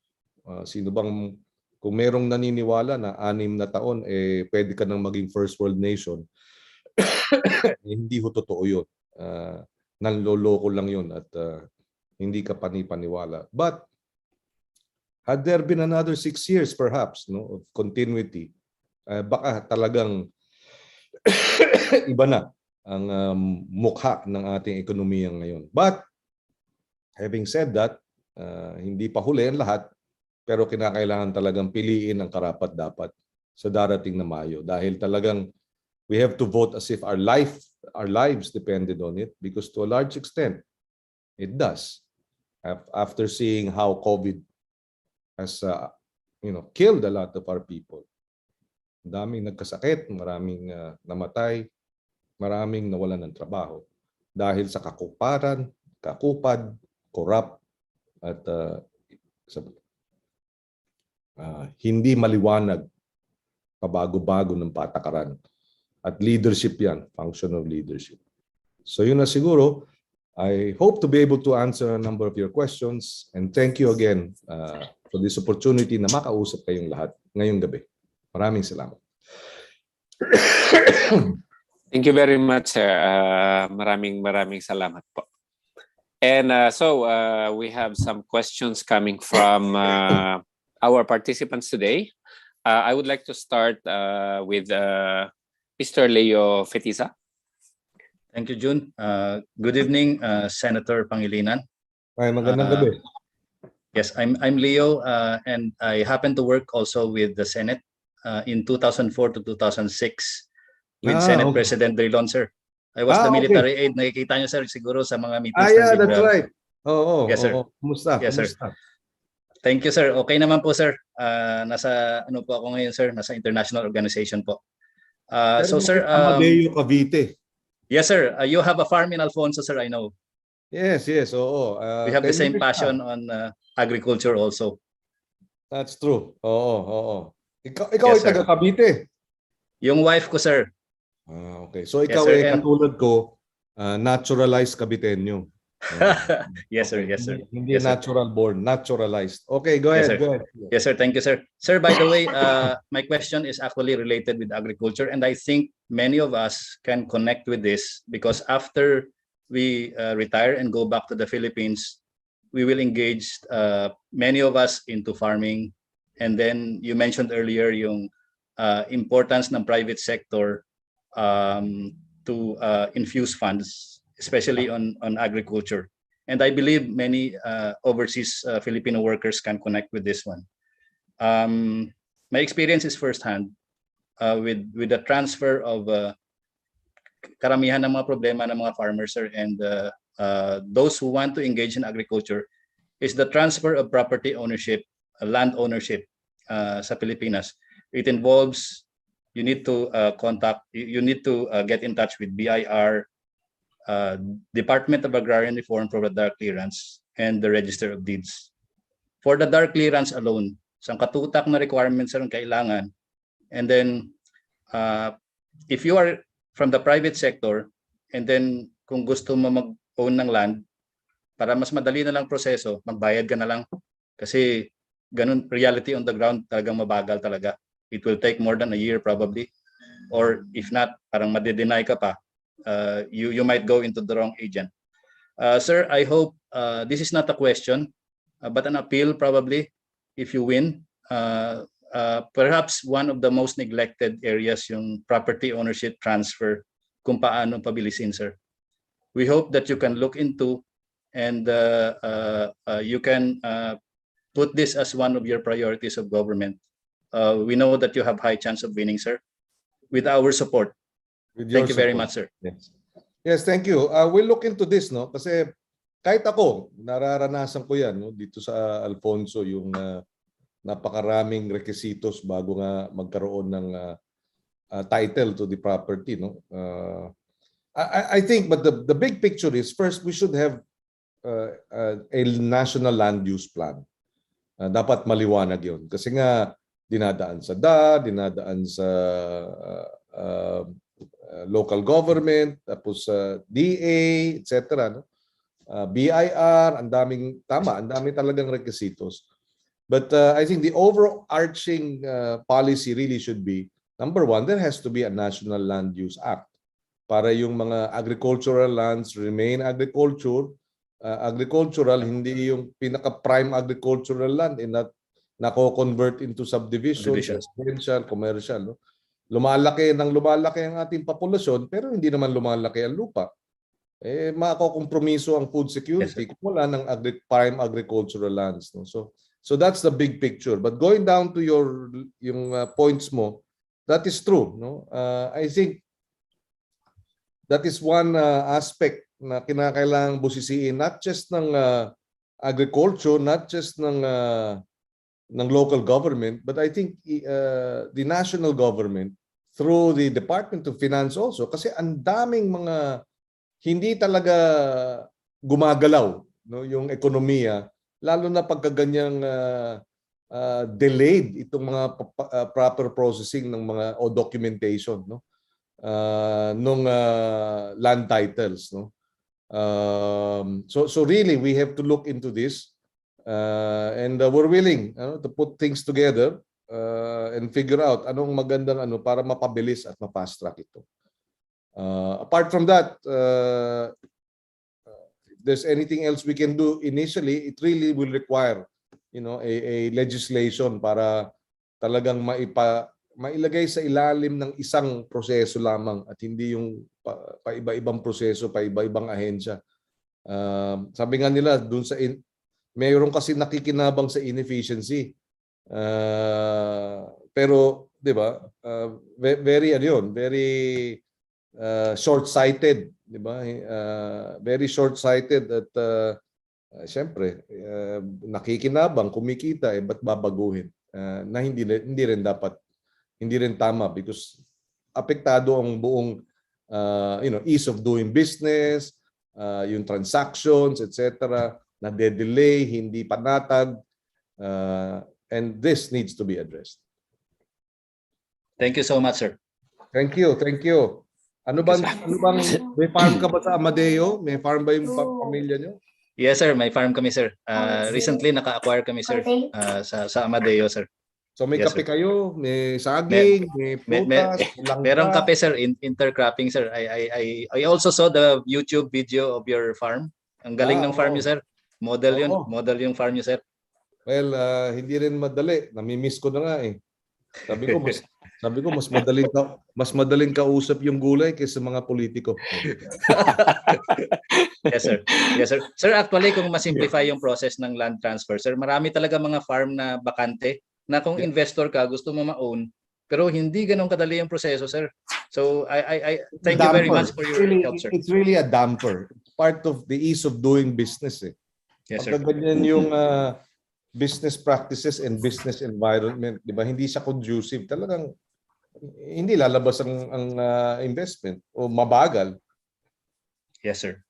bang kung merong naniniwala na 6 na taon pwede ka nang maging first world nation, hindi ho totoo yun. Nanloloko lang yun at hindi ka panipaniwala. But had there been another 6 years perhaps no, of continuity, baka talagang iba na mukha ng ating ekonomiya ngayon. But having said that, hindi pa huli ang lahat, pero kinakailangan talagang piliin ang karapat-dapat sa darating na Mayo dahil talagang we have to vote as if our lives depended on it, because to a large extent it does. After seeing how COVID has killed a lot of our people. Daming nagkasakit, maraming namatay, maraming nawalan ng trabaho dahil sa kakupad, corrupt, at hindi maliwanag, pabago-bago ng patakaran. At leadership yan, function of leadership. So yun na siguro. I hope to be able to answer a number of your questions, and thank you again for this opportunity na makausap kayong lahat ngayong gabi. Maraming salamat. Thank you very much, sir. Maraming salamat po. And so we have some questions coming from our participants today. I would like to start with Mr. Leo Fetiza. Thank you, June. Good evening, Senator Pangilinan. Ay, magandang gabi. Yes, I'm Leo, and I happen to work also with the Senate in 2004 to 2006 with Senate President Drilon, sir. I was the military aide. Nakikita niyo, sir, siguro sa mga meetings. Yeah, that's right. Oo. Yes, sir. Kumusta? Yes, sir. Thank you, sir. Okay naman po, sir. Nasa ano po ako ngayon, sir? Nasa international organization po. So, sir, Malayo, Cavite. Yes, sir. You have a farm in Alfonso, sir, I know. Yes, oo. We have the same passion on agriculture also. That's true. Oo. Ikaw Yes, ay taga Cavite. Yung wife ko, sir. Okay. So ikaw Yes, sir, ay katulad ko, naturalized Caviteño. Yes, sir. Yes, sir. Hindi Yes, sir. natural born, naturalized. Okay, go ahead. Yes, sir. Thank you, sir. Sir, by the way, my question is actually related with agriculture, and I think many of us can connect with this because after we retire and go back to the Philippines, we will engage many of us into farming. And then you mentioned earlier yung importance ng private sector to infuse funds, especially on agriculture. And I believe many overseas Filipino workers can connect with this one. My experience is firsthand with the transfer of karamihan ng mga problema ng mga farmers, sir, and those who want to engage in agriculture is the transfer of property ownership, land ownership sa Pilipinas. It involves you need to get in touch with BIR, Department of Agrarian Reform for the dark clearance, and the Register of Deeds. For the dark clearance alone, sa katutak na requirements ang kailangan, and then if you are from the private sector, and then kung gusto mo mag-own ng land, para mas madali na lang proseso, magbayad ka na lang. Kasi ganun, reality on the ground, talagang mabagal talaga. It will take more than a year probably. Or if not, parang madideny ka pa. You might go into the wrong agent. Sir, I hope this is not a question, but an appeal probably if you win. Perhaps one of the most neglected areas yung property ownership transfer, kung paano pabilisin, sir. We hope that you can look into and you can put this as one of your priorities of government. We know that you have high chance of winning, sir, with our support. Thank you very much, sir. Yes, thank you. We'll look into this, no? Kasi kahit ako, nararanasan ko yan, no? Dito sa Alfonso, yung napakaraming requisitos bago nga magkaroon ng title to the property, no? I think, but the big picture is, first, we should have a national land use plan. Dapat maliwanag yun. Kasi nga, dinadaan sa dinadaan sa local government, tapos DA, etc. No? BIR, ang daming talagang requisitos. But I think the overarching policy really should be, number one, there has to be a National Land Use Act para yung mga agricultural lands remain agricultural, hindi yung pinaka-prime agricultural land and not nako-convert into subdivision, residential, commercial. No? lumalaki ang ating populasyon pero hindi naman lumalaki ang lupa. Makokompromiso ang food security kung wala ng prime agricultural lands. No? So that's the big picture. But going down to yung points mo, that is true. No? I think that is one aspect na kinakailangang busisiin, not just ng agriculture, not just ng local government, but I think the national government through the Department of Finance also, kasi ang daming mga hindi talaga gumagalaw, no, yung ekonomiya, lalo na pagkaganyang delayed itong mga proper processing ng mga documentation, no, nung land titles, no. So really we have to look into this, and we're willing to put things together and figure out anong magandang para mapabilis at ma-fast track ito. Apart from that, if there's anything else we can do initially, it really will require, a legislation para talagang mailagay sa ilalim ng isang proseso lamang at hindi yung paiba-ibang proseso, paiba-ibang ahensya. Sabi nga nila dun sa mayroon kasi nakikinabang sa inefficiency. Pero 'di ba? Very short-sighted, 'di ba? Very short-sighted at siyempre nakikinabang, kumikita ba't babaguhin? Na hindi rin dapat, hindi rin tama because apektado ang buong ease of doing business, yung transactions, etc. na delay, hindi panatag, and this needs to be addressed. Thank you so much, sir. Thank you. Ano bang may farm ka ba sa Amadeo? May farm ba yung pamilya nyo? Yes, sir. May farm kami, sir. Recently, naka-acquire kami, sir, sa Amadeo, sir. So may Yes, kape sir. kayo, may saging, may prutas, Merong kape, sir, intercropping, sir. I also saw the YouTube video of your farm. Ang galing ng farm niyo, sir. Model yun. Model yung farm niyo, sir. Well, hindi rin madali. Nami-miss ko na nga eh. Sabi ko mas madaling kausap yung gulay kaysa mga politiko. Yes, sir. Yes, sir. Sir, actually, kung masimplify yung process ng land transfer, sir, marami talaga mga farm na bakante na kung investor ka, gusto mo ma-own, pero hindi ganun kadali yung proseso, sir. So, I thank you very much for your help, sir. It's really a damper. Part of the ease of doing business eh. Yes, sir. Pagka ganyan yung business practices and business environment, di ba? Hindi siya conducive. Talagang hindi lalabas ang investment o mabagal. Yes, sir.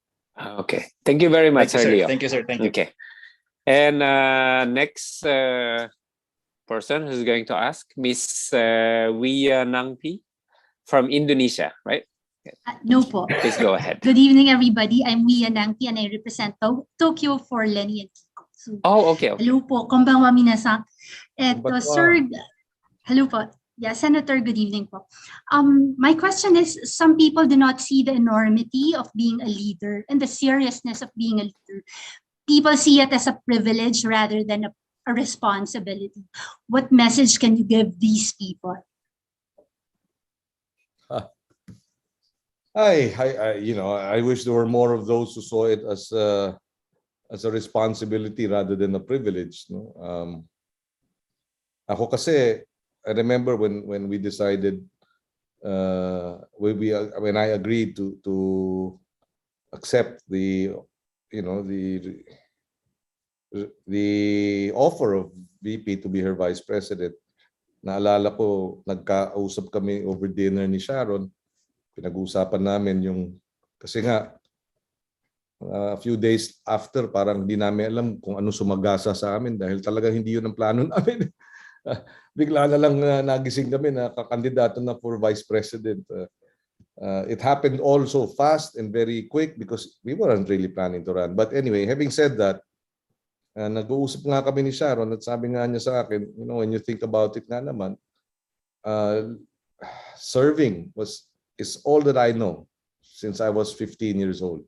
Okay. Thank you very much, Thank you, Sir sir. Leo. Thank you, sir. Thank you. Okay. And next person who's going to ask, Miss Wia Nangpi from Indonesia, right? No po. Please go ahead. Good evening, everybody. I'm Wia Nangki and I represent Tokyo for Leni and Kiko. So, Okay. hello po. Konbanwa minasan. Konbanwa. Sir, hello po. Yeah, Senator, good evening po. My question is, some people do not see the enormity of being a leader and the seriousness of being a leader. People see it as a privilege rather than a responsibility. What message can you give these people? I wish there were more of those who saw it as a responsibility rather than a privilege. No? Ako kasi, I remember when we decided, when I agreed to accept the offer of VP to be her vice president. Naalala ko, nagkausap kami over dinner ni Sharon. Pinag-uusapan namin kasi nga, a few days after, parang di namin alam kung ano sumagasa sa amin dahil talaga hindi yun ang plano namin. Bigla na lang nagising kami na kakandidato na for vice president. It happened all so fast and very quick because we weren't really planning to run. But anyway, having said that, nag-uusap nga kami ni Sharon at sabi nga niya sa akin, when you think about it nga naman, serving is all that I know since I was 15 years old.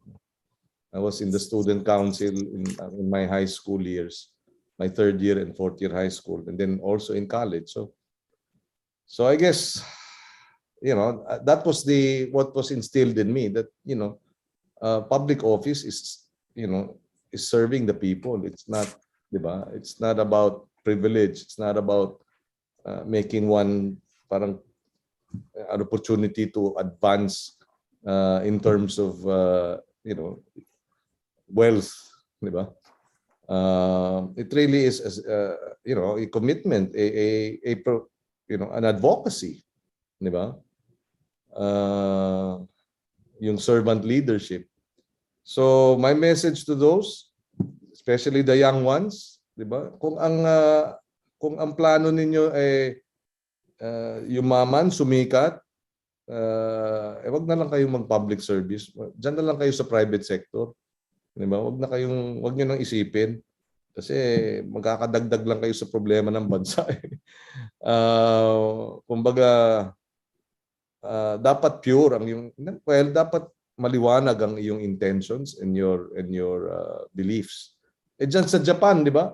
I was in the student council in my high school years, my third year and fourth year high school, and then also in college. So I guess that was what was instilled in me, that public office is is serving the people. It's not, diba? It's not about privilege. It's not about making one parang an opportunity to advance in terms of wealth, diba? It really is a commitment, an advocacy, diba? Yung servant leadership. So my message to those, especially the young ones, diba? Kung ang plano ninyo ay yumaman, sumikat, wag na lang kayong mag-public service. Diyan na lang kayo sa private sector. Diba? Wag niyo nang isipin kasi magkakadagdag lang kayo sa problema ng bansa. Kumbaga dapat pure ang dapat maliwanag ang iyong intentions and your beliefs. Diyan sa Japan, di ba?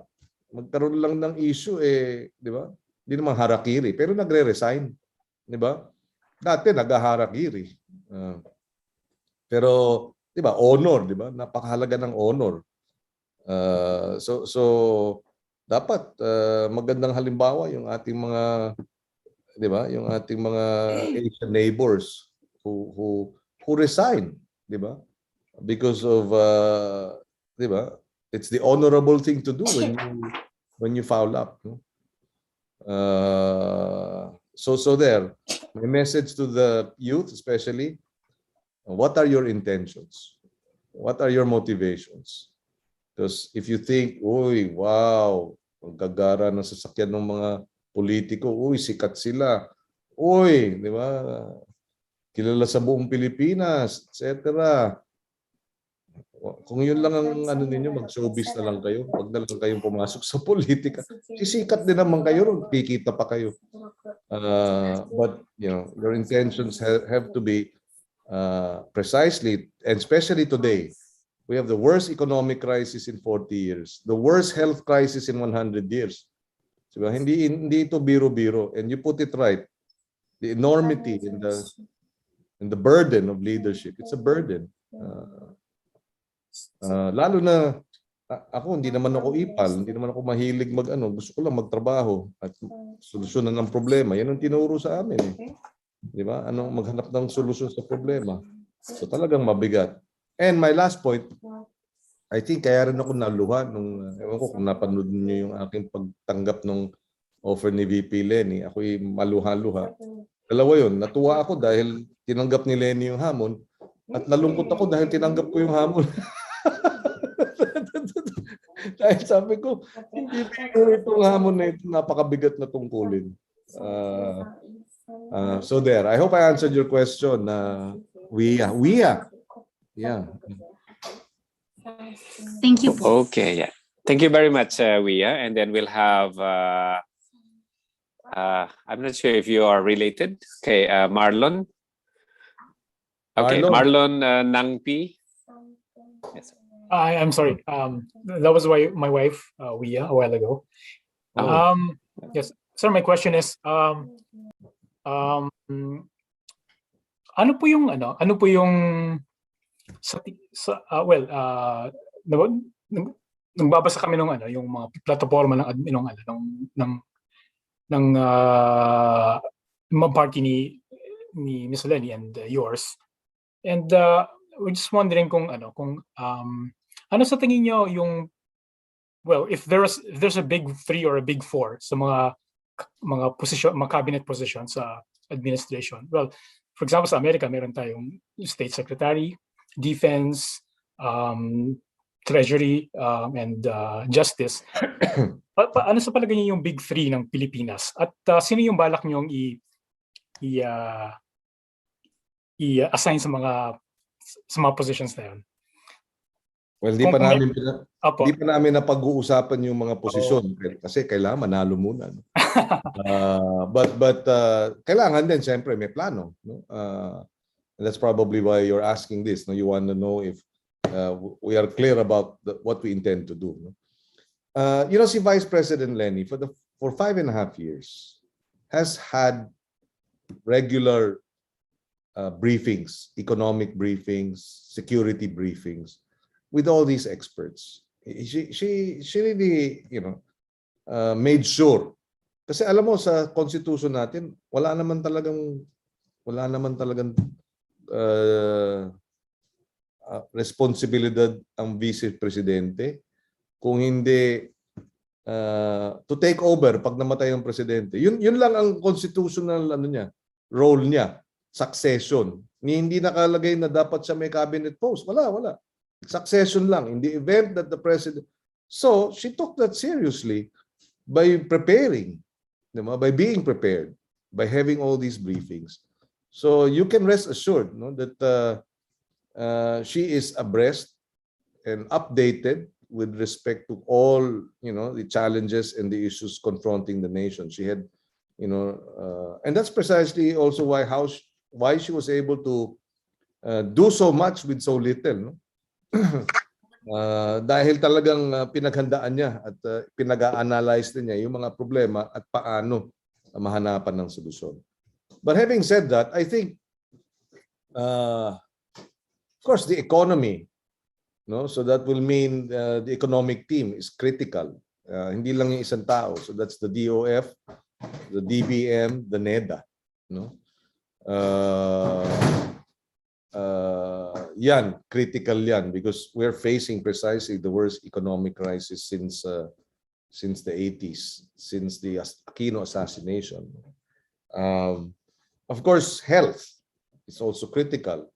Magkaroon lang ng issue di ba? Hindi naman harakiri, pero nagre-resign, di ba? Dati nag-harakiri. Pero di ba, honor, di ba? Napakahalaga ng honor. So dapat magandang halimbawa yung ating mga, di ba? Yung ating mga Asian neighbors who resign, di ba? Because of di ba? It's the honorable thing to do when you foul up, no? So there, my message to the youth especially, what are your intentions? What are your motivations? Because if you think, uy, wow, ang gagara ng sasakyan ng mga politiko, uy, sikat sila, uy, di ba? Kilala sa buong Pilipinas, etc. Kung yun lang ang ninyo, mag-showbiz na lang kayo. Huwag na lang kayong pumasok sa politika. Sisikat din naman kayo, kikita pa kayo. But your intentions have to be precisely, and especially today, we have the worst economic crisis in 40 years, the worst health crisis in 100 years. Diba? Hindi ito biro-biro, and you put it right. The enormity and the burden of leadership, it's a burden. Lalo na ako, hindi naman ako ipal, hindi naman ako mahilig gusto ko lang magtrabaho at solusyonan ng problema. Yan ang tinuro sa amin. Di ba? Maghanap ng solusyon sa problema. So talagang mabigat. And my last point, I think kaya rin ako naluha ewan ko kung napanood niyo yung aking pagtanggap ng offer ni VP Leni. Ako'y maluha-luha. Dalawa yun. Natuwa ako dahil tinanggap ni Leni yung hamon at nalungkot ako dahil tinanggap ko yung hamon. Dahil sabi ko, hindi itong hamon na ito, napakabigat na tungkulin. So there, I hope I answered your question. Yeah. Thank you. Okay, yeah. Thank you very much, Wia. And then we'll have, I'm not sure if you are related. Okay, Marlon. Okay, Marlon Nangpi. Yes. I'm sorry. That was my wife, Wia, a while ago. Yes, sir. My question is, ano po yung nagbabasa kami yung mga plataforma ng party ni Miss Leni and yours, and we're just wondering kung ano sa tingin niyo yung, if there's a big three or a big four sa mga position, mga cabinet positions sa administration. Well, for example, sa Amerika meron tayong state secretary, defense, treasury, and justice. Ano sa palagay niyo yung big three ng Pilipinas? At sino yung balak niyong i-assign sa mga positions na yun? Well, di pa namin napag-uusapan yung mga posisyon kasi kailangan manalo muna. No? But kailangan din siyempre may plano. No? And that's probably why you're asking this. No? You want to know if we are clear about what we intend to do. No? Si Vice President Leni for 5.5 years has had regular briefings, economic briefings, security briefings with all these experts. She really, made sure. Kasi alam mo sa constitution natin, wala naman talagang responsibilidad ang vice presidente kung hindi to take over pag namatay ang presidente. Yun lang ang constitutional role niya, succession. Hindi nakalagay na dapat siya may cabinet post. Wala. Succession lang in the event that the president. So, she took that seriously by preparing, by being prepared, by having all these briefings. So, you can rest assured that she is abreast and updated with respect to all the challenges and the issues confronting the nation. She had, and that's precisely also why she was able to do so much with so little. Dahil talagang pinaghandaan niya at pinag-a-analyze niya yung mga problema at paano mahanapan ng solusyon. But having said that, I think, of course, the economy. So that will mean the economic team is critical. Hindi lang yung isang tao. So that's the DOF, the DBM, the NEDA. Yan, critical yan because we're facing precisely the worst economic crisis since the 80s, since the Aquino assassination. Of course, health is also critical.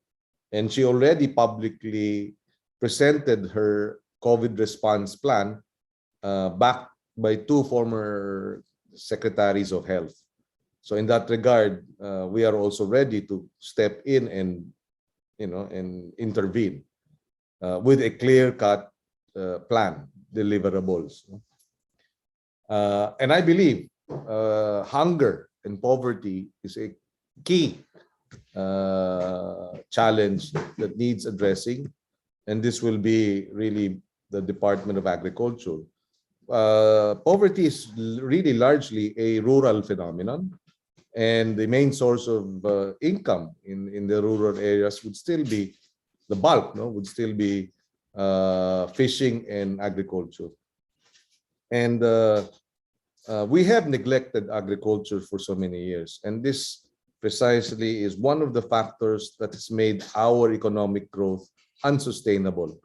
And she already publicly presented her COVID response plan backed by 2 former secretaries of health. So in that regard, we are also ready to step in and intervene with a clear-cut plan, deliverables. And I believe hunger and poverty is a key challenge that needs addressing. And this will be really the Department of Agriculture. Poverty is really largely a rural phenomenon, and the main source of income in the rural areas would still be the bulk, would still be fishing and agriculture. And we have neglected agriculture for so many years, and this precisely is one of the factors that has made our economic growth unsustainable,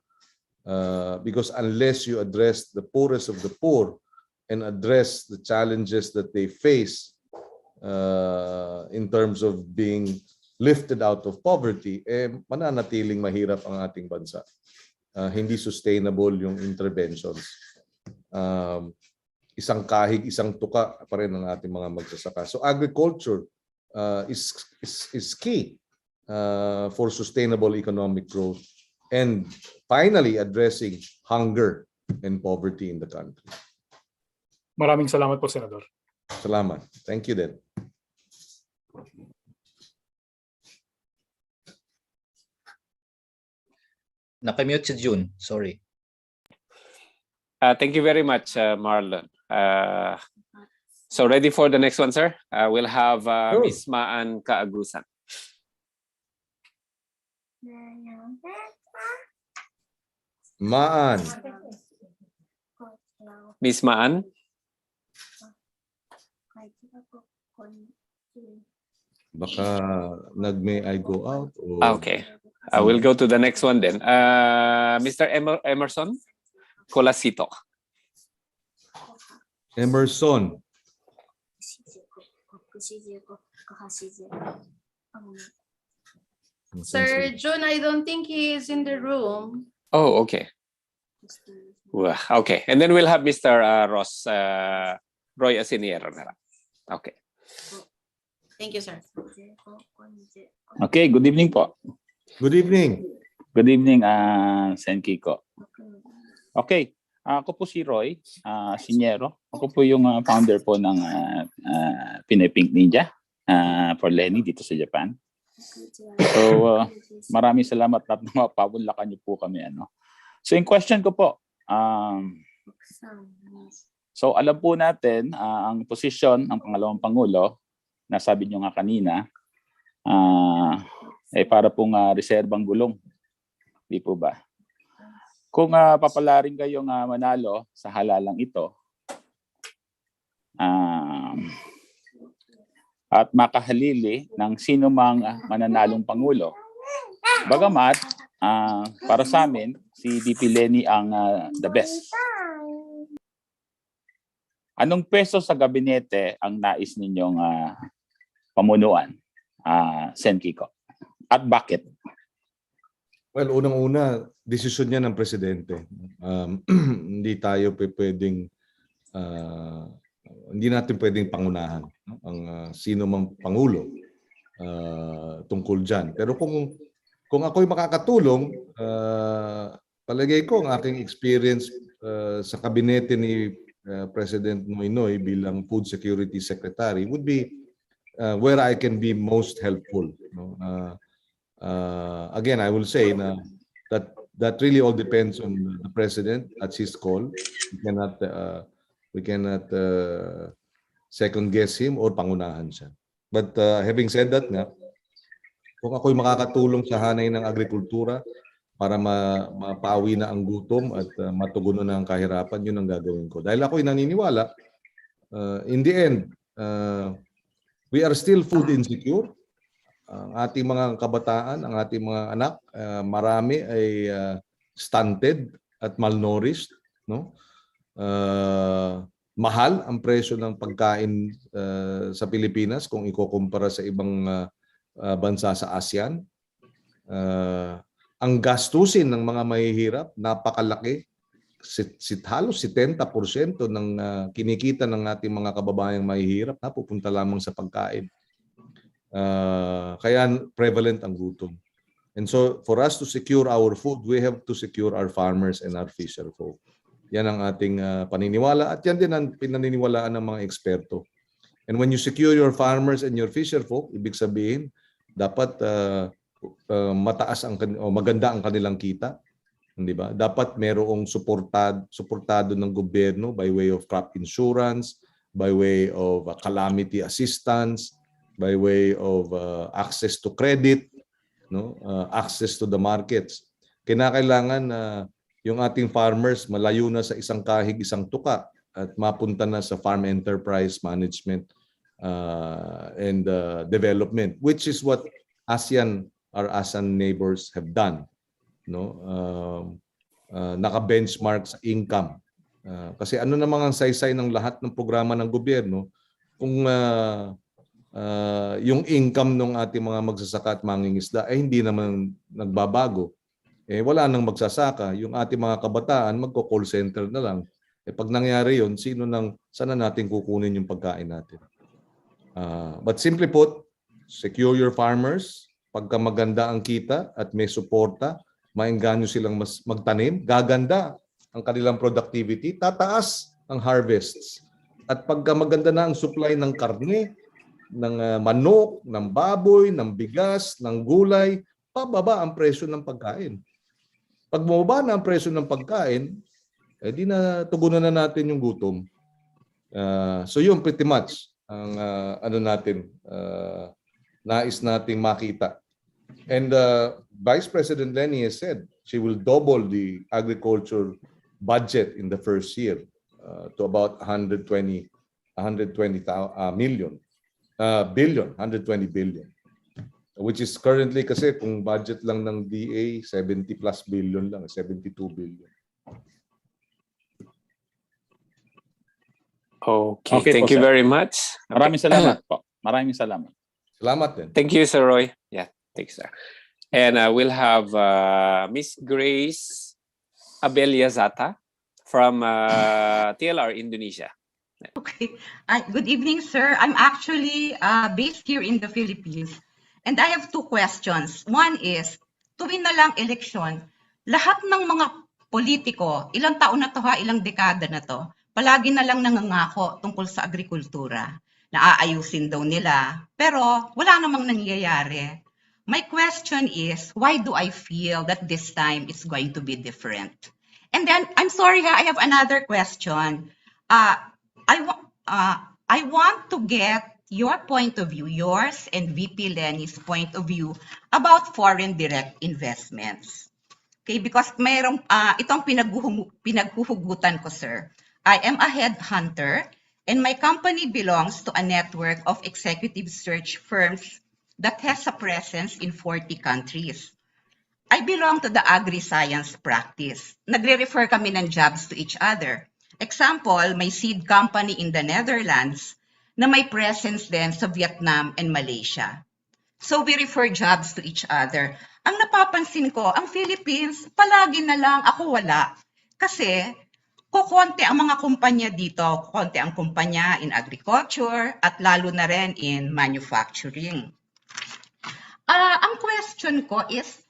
because unless you address the poorest of the poor and address the challenges that they face in terms of being lifted out of poverty, mananatiling mahirap ang ating bansa. Hindi sustainable yung interventions. Isang kahig, isang tuka pa rin ang ating mga magsasaka. So agriculture is key for sustainable economic growth. And finally, addressing hunger and poverty in the country. Maraming salamat po, Senador. Salamat. Thank you din. Nakamute si June. Sorry. Thank you very much, Marlon. So ready for the next one, sir? We'll have Ms. Maan Kaagusan. Maan. Ms. Maan? Baka nag-may I go out? Or... Okay. We'll go to the next one then. Mr. Emerson Colasito. Emerson. Sir June, I don't think he is in the room. Oh, okay. Well, okay. And then we'll have Mr. Roy Asiniero. Okay. Thank you, sir. Okay, good evening po. Good evening. Good evening, Sen Kiko. Okay, ako po si Roy Asiniero. Ako po yung founder po ng Pinoy Pink Ninja for Leni dito sa Japan. So, maraming salamat at mapabunlakan niyo po kami. So, yung question ko po, so alam po natin ang posisyon ng pangalawang Pangulo, nasabi niyo nga kanina, para pong reserbang gulong. Di po ba? Kung papalarin kayong manalo sa halalang ito, at makahalili ng sino mang mananalong Pangulo. Bagamat, para sa amin, si VP Leni ang the best. Anong peso sa gabinete ang nais ninyong pamunuan, Sen Kiko? At bakit? Well, unang-una, desisyon niya ng presidente. Hindi tayo pwedeng, hindi natin pwedeng pangunahan ang sino mang pangulo tungkol dyan. Pero kung ako'y makakatulong, palagay ko ang aking experience sa kabinete ni President Noynoy bilang Food Security Secretary would be where I can be most helpful. Again, I will say that really all depends on the president at his call. We cannot second guess him or pangunahan siya. But having said that nga, kung ako'y makakatulong sa hanay ng agrikultura para mapawi na ang gutom at matugunan na ang kahirapan, yun ang gagawin ko. Dahil ako'y naniniwala, in the end, we are still food insecure. Ang ating mga kabataan, ang ating mga anak, marami ay stunted at malnourished, no? Mahal ang presyo ng pagkain sa Pilipinas kung ikukumpara sa ibang bansa sa ASEAN. Ang gastusin ng mga mahihirap, napakalaki. Halos 70% ng kinikita ng ating mga kababayang mahihirap napupunta lamang sa pagkain. Kaya prevalent ang gutom. And so for us to secure our food, we have to secure our farmers and our fisher folk. Yan ang ating paniniwala at yan din ang pinaniniwalaan ng mga eksperto. And when you secure your farmers and your fisher folk, ibig sabihin, dapat mataas o maganda ang kanilang kita. Di ba? Dapat merong suportado ng gobyerno by way of crop insurance, by way of calamity assistance, by way of access to credit, no, access to the markets. Kinakailangan yung ating farmers malayo na sa isang kahig, isang tuka at mapunta na sa farm enterprise management and development, which is what our ASEAN neighbors have done. No, naka-benchmark sa income. Kasi ano namang ang saysay ng lahat ng programa ng gobyerno kung yung income ng ating mga magsasaka at mangingisda ay hindi naman nagbabago. Wala nang magsasaka. Yung ating mga kabataan magko-call center na lang. Pag nangyari yun, saan natin kukunin yung pagkain natin? But simply put, secure your farmers. Pagka maganda ang kita at may suporta, maengganyo silang magtanim, gaganda ang kanilang productivity, tataas ang harvests. At pagka maganda na ang supply ng karne, ng manok, ng baboy, ng bigas, ng gulay, pababa ang presyo ng pagkain. Pag bumaba na ang presyo ng pagkain, di na tugunan na natin yung gutom. So yun pretty much ang nais nating makita. And Vice President Leni has said she will double the agriculture budget in the first year to about 120 billion, which is currently kasi kung budget lang ng DA 70+ billion lang, 72 billion. Okay, thank you very much. Maraming salamat po. Maraming salamat. Salamat din. Thank you, Sir Roy. Yeah, thanks, sir. And we'll have Miss Grace Abelyazata from TLR Indonesia. Okay. Good evening, sir. I'm actually based here in the Philippines. And I have two questions. One is, tuwing na lang eleksyon, lahat ng mga politiko, ilang taon na to ha, ilang dekada na to, palagi na lang nangangako tungkol sa agrikultura. Naaayusin daw nila. Pero wala namang nangyayari. My question is, why do I feel that this time it's going to be different? And then, I'm sorry ha, I have another question. I want to get your point of view, yours and VP Leni's point of view about foreign direct investments. Okay, because mayroong itong pinaghuhugutan ko, sir. I am a headhunter and my company belongs to a network of executive search firms that has a presence in 40 countries. I belong to the agri-science practice. Nagre-refer kami ng jobs to each other. Example, may seed company in the Netherlands na may presence din sa Vietnam and Malaysia. So we refer jobs to each other. Ang napapansin ko, ang Philippines, palagi na lang ako wala. Kasi kukonti ang mga kumpanya dito, kukonti ang kumpanya in agriculture at lalo na rin in manufacturing. Ang question ko is,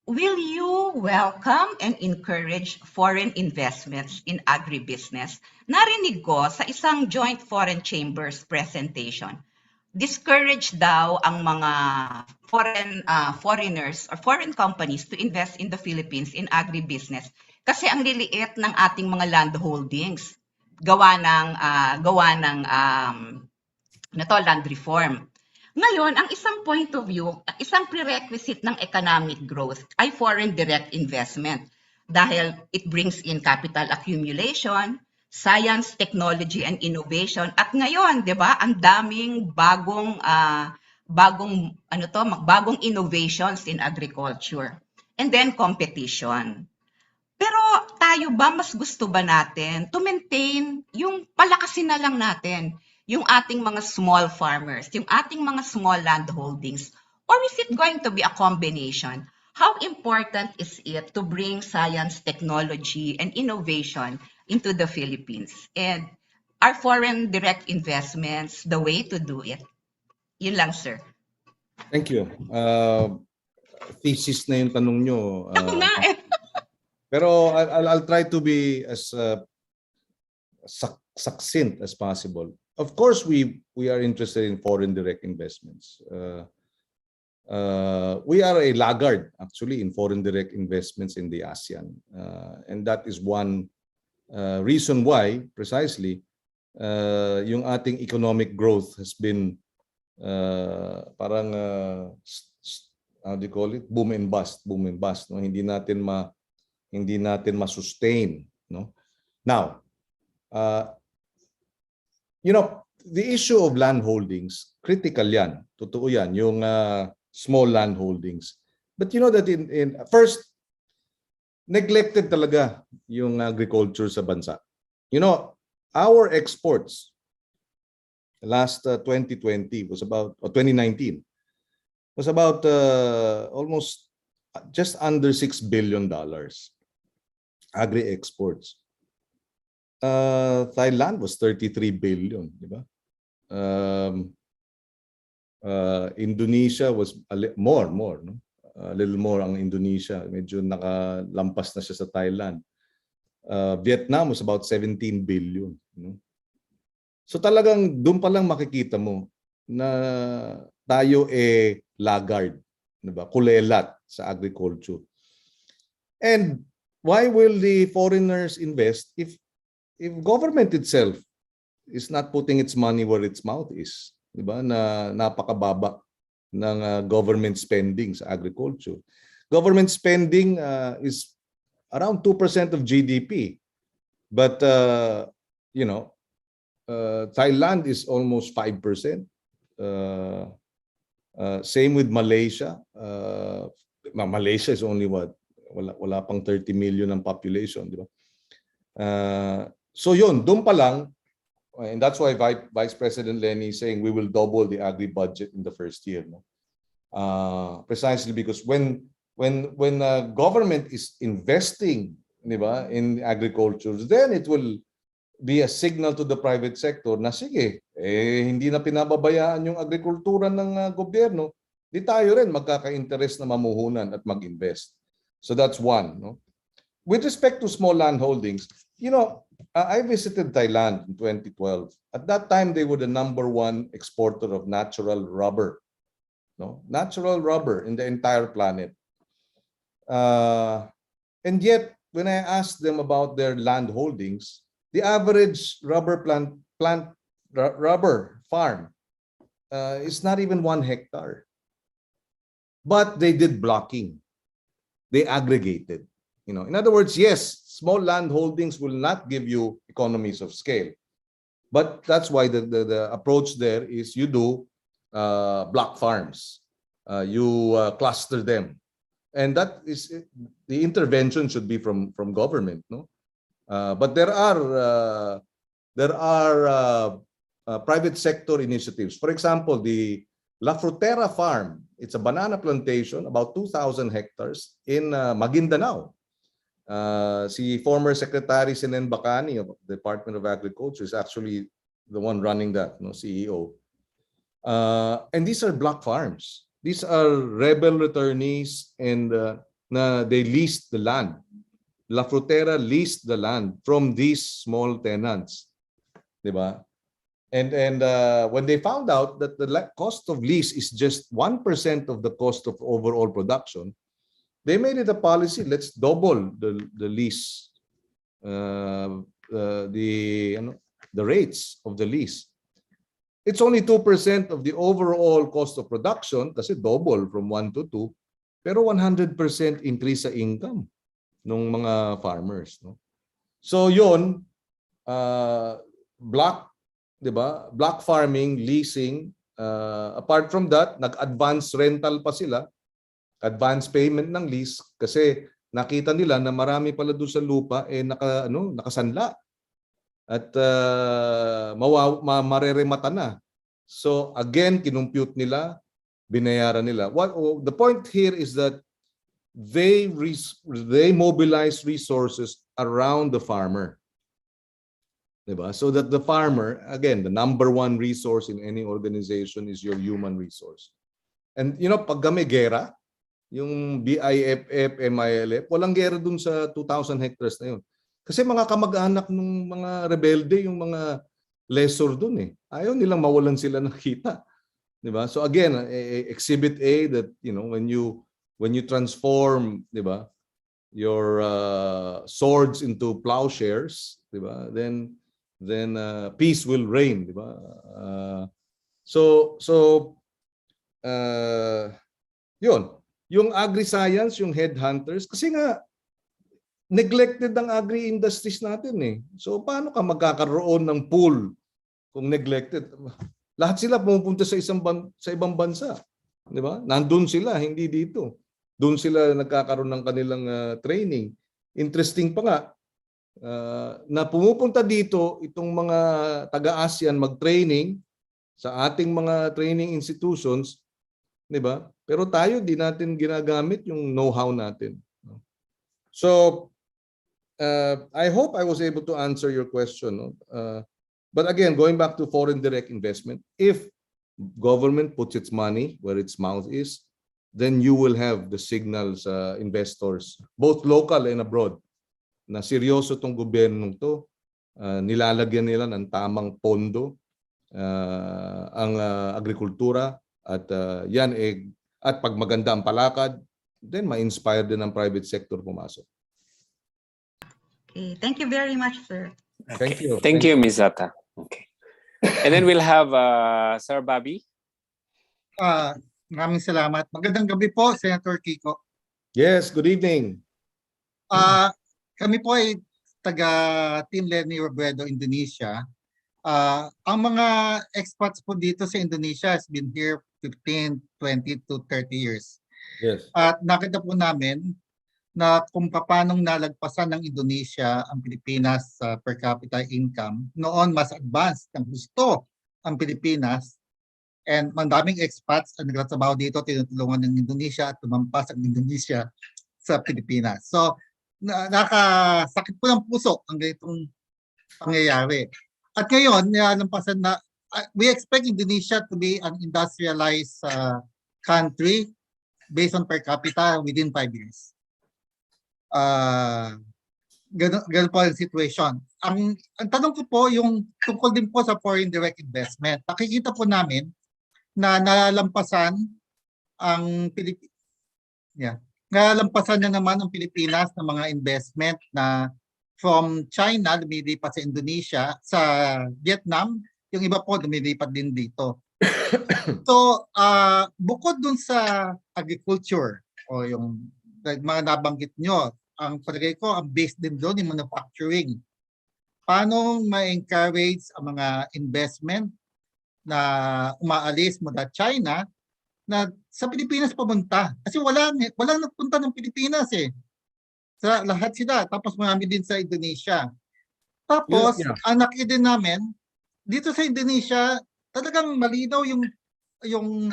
will you welcome and encourage foreign investments in agribusiness? Narinig ko sa isang joint foreign chambers presentation, discourage daw ang mga foreigners or foreign companies to invest in the Philippines in agribusiness kasi ang liliit ng ating mga land holdings gawa ng land reform. Ngayon, ang isang point of view, isang prerequisite ng economic growth ay foreign direct investment dahil it brings in capital accumulation, science, technology, and innovation. At ngayon, 'di ba, ang daming bagong innovations in agriculture. And then competition. Pero tayo ba, mas gusto ba natin to maintain yung palakasin na lang natin yung ating mga small farmers, yung ating mga small land holdings? Or is it going to be a combination? How important is it to bring science, technology, and innovation into the Philippines? And are foreign direct investments the way to do it? Yun lang, sir. Thank you. Thesis na yung tanong nyo. Pero I'll try to be as succinct as possible. Of course, we are interested in foreign direct investments. We are a laggard, actually, in foreign direct investments in the ASEAN. And that is one reason why, precisely, yung ating economic growth has been parang, how do you call it? Boom and bust. No? Hindi natin ma-sustain. No? Now, the issue of land holdings, critical yan. Totoo yan, yung small land holdings. But you know that first, neglected talaga yung agriculture sa bansa. You know, our exports last 2020 was about, or 2019, was about almost just under $6 billion. Agri-exports. Thailand was 33 billion, di ba? Indonesia was more, no? A little more ang Indonesia. Medyo nakalampas na siya sa Thailand. Vietnam was about 17 billion. No? So talagang doon pa lang makikita mo na tayo laggard, di ba? Kulelat sa agriculture. And why will the foreigners invest if government itself is not putting its money where its mouth is? Diba? Na napakababa ng government spending sa agriculture. Government spending is around 2% of GDP. But, Thailand is almost 5%. Same with Malaysia. Malaysia is only what? Wala pang 30 million ang population. Diba? So yun, doon pa lang, and that's why Vice President Leni is saying we will double the agri budget in the first year. No? Precisely because when government is investing, diba, in agriculture, then it will be a signal to the private sector na sige, hindi na pinababayaan yung agrikultura ng gobyerno, di tayo rin magkaka-interest na mamuhunan at mag-invest. So that's one. No? With respect to small land holdings, I visited Thailand in 2012. At that time, they were the #1 exporter of natural rubber. No? Natural rubber in the entire planet. And yet, when I asked them about their land holdings, the average rubber plant rubber farm is not even 1 hectare. But they did blocking. They aggregated. You know, in other words, yes, small land holdings will not give you economies of scale. But that's why the approach there is you do block farms. You cluster them. And that is the intervention should be from government, no? But there are private sector initiatives. For example, the La Frutera Farm, it's a banana plantation, about 2,000 hectares in Maguindanao. Si former Secretary Sinen Bacani of the Department of Agriculture is actually the one running that, no, CEO. And these are block farms. These are rebel returnees, and they leased the land. La Frutera leased the land from these small tenants, diba? And when they found out that the cost of lease is just 1% of the cost of overall production, they made it a policy. Let's double the lease, the rates of the lease. It's only 2% of the overall cost of production, kasi double from 1 to 2, pero 100% increase sa income ng mga farmers, no? So yun, block farming, leasing, apart from that, nag-advance rental pa sila, advance payment ng lease, kasi nakita nila na marami pala doon sa lupa nakasanla at mareremata na. So again, kinumpute nila, binayaran nila. The point here is that they mobilize resources around the farmer. Diba? So that the farmer, again, the number one resource in any organization is your human resource. And you know, pag may gera, yung BIFF, MILF, walang gera dun sa 2,000 hectares na yun. Kasi mga kamag-anak ng mga rebelde, yung mga lessor dun eh. Ayaw nilang mawalan sila ng kita. Diba? So again, Exhibit A, that you know, when you transform, diba, your swords into plowshares, diba, then peace will reign, di ba? Yun, yung agri-science, yung headhunters, kasi nga neglected ang agri-industries natin eh. So paano ka magkakaroon ng pool kung neglected? Lahat sila pumupunta sa ibang bansa, di ba? Nandun sila, hindi dito. Doon sila nagkakaroon ng kanilang training. Interesting pa nga, na pumupunta dito itong mga taga-ASEAN mag-training sa ating mga training institutions, di ba? Pero tayo di natin ginagamit yung know-how natin. So I hope I was able to answer your question, no? But again, going back to foreign direct investment, if government puts its money where its mouth is, then you will have the signals, investors, both local and abroad, na seryoso tong gobyernong to, nilalagyan nila ng tamang pondo ang agrikultura, at yan at pag maganda ang palakad, then ma-inspire din ang private sector pumasok. Okay, thank you very much, sir. Thank you. Thank you, Ms. Zata. Okay. And then we'll have Sir Bobby. Maraming salamat. Magandang gabi po, Senator Kiko. Yes, good evening. Kami po ay taga Team Leni Robredo, Indonesia. Ang mga expats po dito sa Indonesia has been here 15, 20 to 30 years. Yes. At nakita po namin na kung paano nalagpasan ng Indonesia ang Pilipinas sa per capita income. Noon mas advanced ng gusto ang Pilipinas, and mandaming expats ang nagtatrabaho dito, tinutulungan ng Indonesia at tumampas ang Indonesia sa Pilipinas. So nakasakit po ng puso ang ganitong pangyayari. At ngayon, nalampasan na, we expect Indonesia to be an industrialized country based on per capita within 5 years. Ganun po ang situation. Ang tanong ko po, yung tungkol din po sa foreign direct investment. Nakikita po namin na nalalampasan ang Pilipinas. Yeah. Nalalampasan na naman ang Pilipinas ng mga investment na from China, lumilipat sa Indonesia, sa Vietnam, Yung iba po lumilipat din dito. So, bukod dun sa agriculture o yung like, mga nabanggit nyo, ang palagay ko, ang base din doon yung manufacturing. Paano ma-encourage ang mga investment na umaalis mula China na sa Pilipinas pumunta? Kasi walang nagpunta ng Pilipinas eh. Sa lahat sila. Tapos marami din sa Indonesia. Tapos, ang nakita din namin, dito sa Indonesia, talagang malinaw yung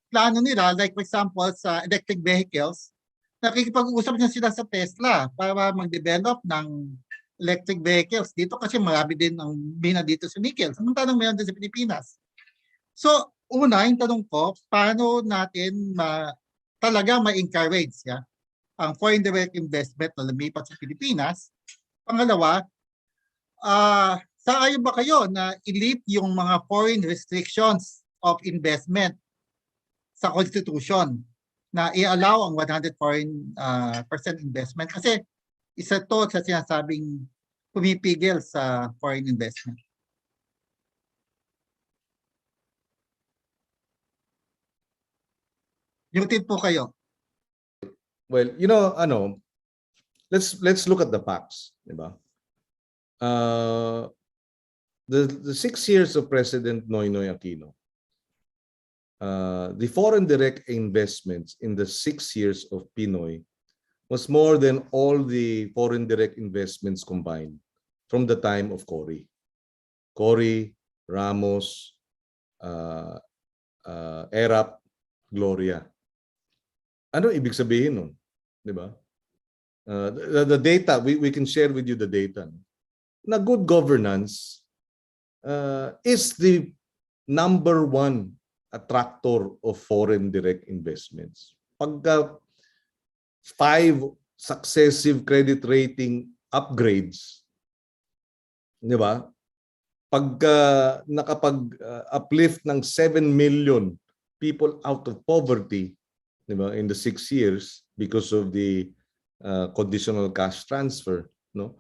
plano nila. Like for example, sa electric vehicles, nakikipag-usap na sila sa Tesla para mag-develop ng electric vehicles. Dito kasi marami din ang mina dito sa nickel. Samantalang meron din sa Pilipinas. So, una, yung tanong ko, paano natin talaga ma-encourage ang foreign direct investment na lumipat sa Pilipinas? Pangalawa, saan ba kayo na i-lift yung mga foreign restrictions of investment sa Constitution na i-allow ang 100% investment? Kasi isa to sa sinasabing pumipigil sa foreign investment. Muted po kayo. Well, let's look at the facts, di ba? The 6 years of President Noynoy Aquino, the foreign direct investments in the 6 years of Pinoy was more than all the foreign direct investments combined from the time of Cory, Ramos, Erap, Gloria. Ano ibig sabihin nun? Di ba? The data, we can share with you the data. Na good governance is the #1 attractor of foreign direct investments. Pagka 5 successive credit rating upgrades, di ba? Pagka nakapag-uplift ng 7 million people out of poverty, di ba, in the 6 years because of the conditional cash transfer, no?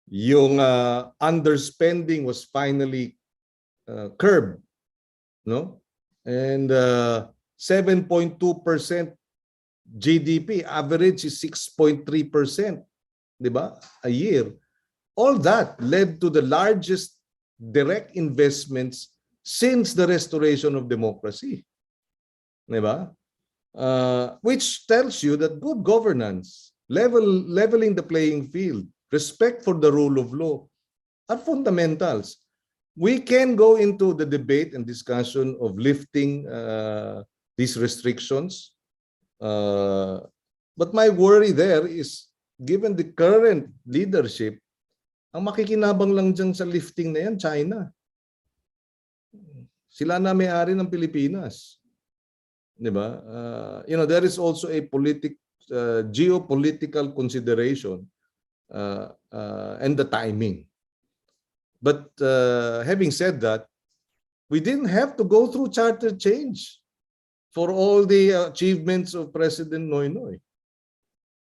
Yung underspending was finally curbed, no? And 7.2% GDP average is 6.3%, di ba? A year. All that led to the largest direct investments since the restoration of democracy. Di ba? Which tells you that good governance, leveling the playing field, respect for the rule of law are fundamentals. We can go into the debate and discussion of lifting these restrictions. But my worry there is, given the current leadership, ang makikinabang lang dyan sa lifting na yan, China. Sila na may-ari ng Pilipinas. Diba? There is also a geopolitical consideration and the timing. But having said that, we didn't have to go through charter change for all the achievements of President Noynoy.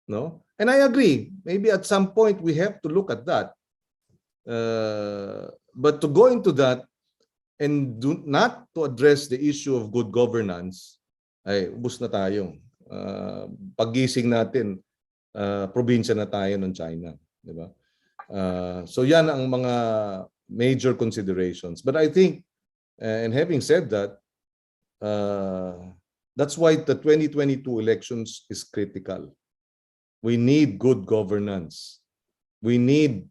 No? And I agree, maybe at some point we have to look at that. But to go into that and not to address the issue of good governance, ay ubos na tayo. Paggising natin, probinsya na tayo ng China, di ba? So yan ang mga major considerations. But I think, and having said that, that's why the 2022 elections is critical. We need good governance. We need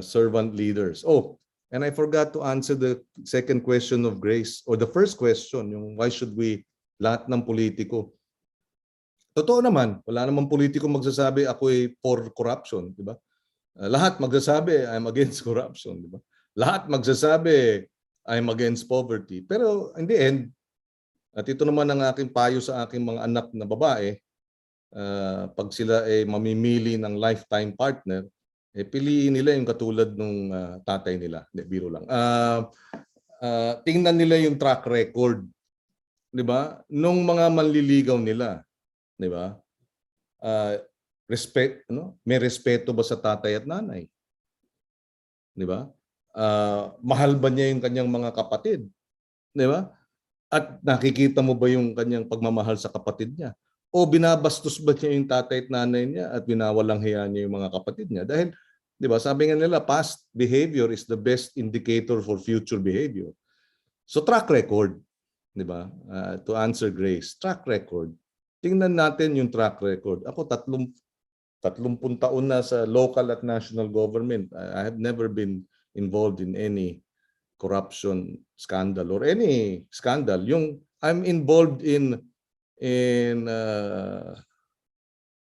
servant leaders. Oh, and I forgot to answer the second question of Grace, or the first question, yung why should we, lahat ng politiko. Totoo naman, wala namang politiko magsasabi ako ay for corruption, di ba? Lahat magsasabi I'm against corruption, di ba? Lahat magsasabi I'm against poverty. Pero in the end, at ito naman ang aking payo sa aking mga anak na babae, pag sila ay mamimili ng lifetime partner, piliin nila yung katulad nung tatay nila. Hindi, biro lang. Tingnan nila yung track record, di ba? Nung mga manliligaw nila, di ba? May respeto ba sa tatay at nanay? Di ba? Mahal ba niya yung kanyang mga kapatid? Di ba? At nakikita mo ba yung kanyang pagmamahal sa kapatid niya? O binabastos ba niya yung tatay at nanay niya at binawalang hiya niya yung mga kapatid niya? Dahil, di ba, sabi nga nila, past behavior is the best indicator for future behavior. So track record, di ba? To answer Grace, track record. Tingnan natin yung track record. Ako 30 taon na sa local at national government. I have never been involved in any corruption scandal or any scandal. Yung I'm involved in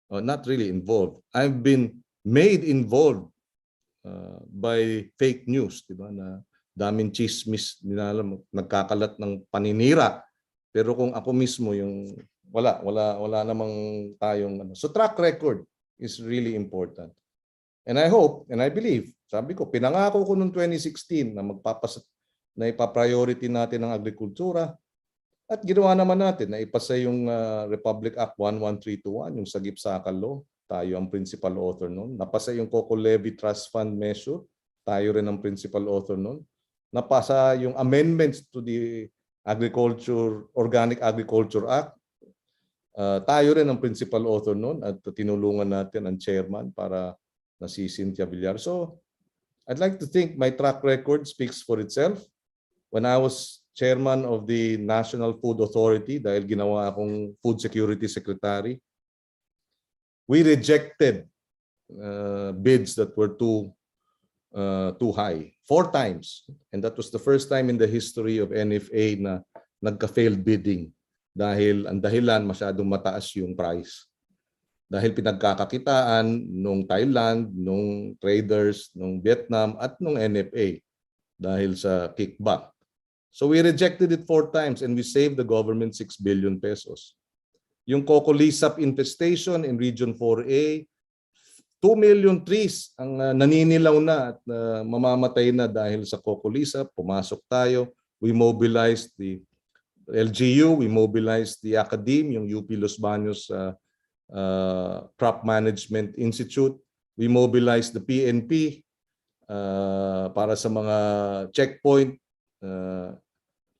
not really involved. I've been made involved by fake news, di ba? Na daming chismis, nagkakalat ng paninira. Pero kung ako mismo yung wala namang tayong So track record is really important. And I hope and I believe, sabi ko, pinangako ko noong 2016 na ipa-priority natin ang agrikultura. At ginawa naman natin na ipasa yung Republic Act 11321, yung Sagip-Sakal Law. Tayo ang principal author noon. Napasa yung Coco Levy Trust Fund Measure. Tayo rin ang principal author noon. Napasa yung amendments to the Organic Agriculture Act. Tayo rin ang principal author noon at tinulungan natin ang chairman para na si Cynthia Villar. So I'd like to think my track record speaks for itself. When I was chairman of the National Food Authority, dahil ginawa akong Food Security Secretary, we rejected bids that were too high 4 times. And that was the first time in the history of NFA na nagka-failed bidding dahil ang dahilan masyadong mataas yung price. Dahil pinagkakakitaan nung Thailand, nung traders, nung Vietnam at nung NFA dahil sa kickback. So we rejected it 4 times and we saved the government 6 billion pesos. Yung coco lisap infestation in Region 4A, 2 million trees ang naninilaw na at mamamatay na dahil sa coco lisap. Pumasok tayo. We mobilized the LGU, we mobilized the academe, yung UP Los Baños Crop Management Institute. We mobilized the PNP para sa mga checkpoint.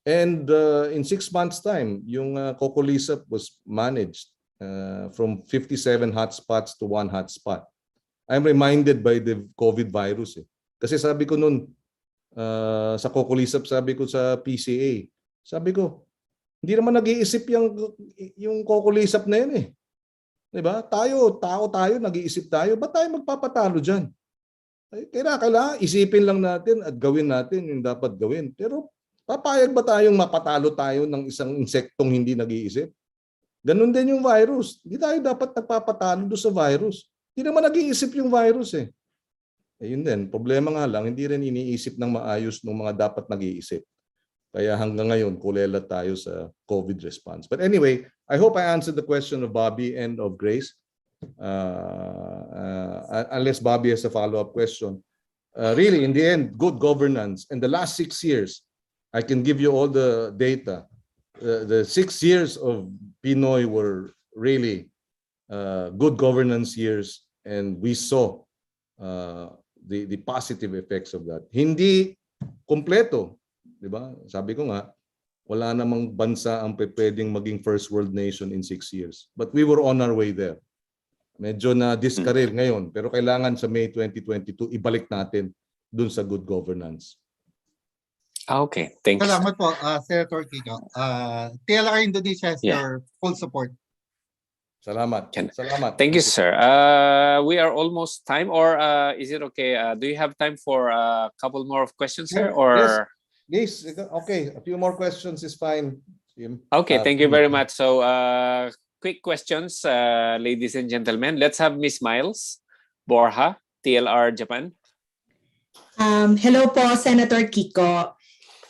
And in 6 months' time, yung coco lisap was managed from 57 hotspots to 1 hotspot. I'm reminded by the COVID virus. Kasi sabi ko noon sa coco lisap, sabi ko sa PCA, sabi ko, hindi naman nag-iisip yung coco lisap na yun eh. Diba? Tao tayo, nag-iisip tayo. Ba't tayo magpapatalo dyan? Kailangan isipin lang natin at gawin natin yung dapat gawin. Pero papayag ba tayong mapatalo tayo ng isang insektong hindi nag-iisip? Ganun din yung virus. Hindi tayo dapat nagpapatalo doon sa virus. Hindi naman nag-iisip yung virus eh. Yun din, problema nga lang, hindi rin iniisip ng maayos ng mga dapat nag-iisip. Kaya hanggang ngayon, kulela tayo sa COVID response. But anyway, I hope I answered the question of Bobby and of Grace. Unless Bobby has a follow-up question. Really, in the end, good governance. In the last 6 years, I can give you all the data. The 6 years of Pinoy were really good governance years, and we saw the positive effects of that. Hindi kompleto, di ba? Sabi ko nga, wala namang bansa ang pwedeng maging first world nation in 6 years. But we were on our way there. Medyo na discareer ngayon, pero kailangan sa May 2022 ibalik natin dun sa good governance. Okay, thanks. Salamat po, Senator Kiko. TLR Indonesia has your full support. Salamat. Salamat. Thank you, sir. We are almost time, or is it okay? Do you have time for a couple more of questions, sir? Or yes, okay. A few more questions is fine. Jim. Okay, thank you very much. So, quick questions, ladies and gentlemen. Let's have Miss Miles Borja, TLR Japan. Hello po, Senator Kiko.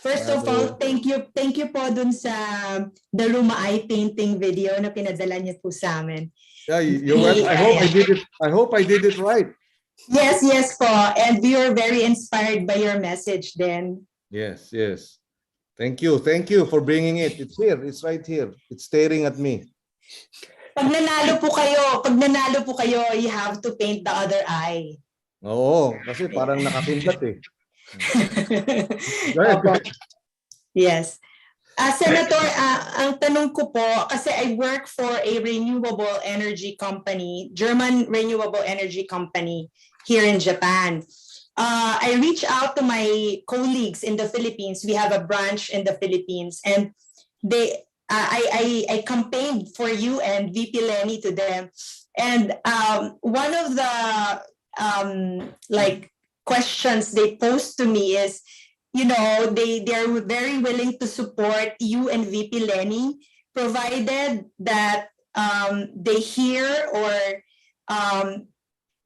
First of all, thank you po dun sa The Rumaay painting video na pinadala niyo po sa amin. Yeah, you're welcome. I hope I did it right. Yes po. And we were very inspired by your message then. Yes. Thank you for bringing it. It's here. It's right here. It's staring at me. Pag nanalo po kayo, you have to paint the other eye. Oo, kasi parang nakakimlat eh. Opo. Yes. Senator, ang tanong ko po, kasi I work for a renewable energy company, German renewable energy company here in Japan. I reach out to my colleagues in the Philippines. We have a branch in the Philippines, and I campaigned for you and VP Leni to them. And one of the questions they posed to me is, they're very willing to support you and VP Leni, provided that they hear or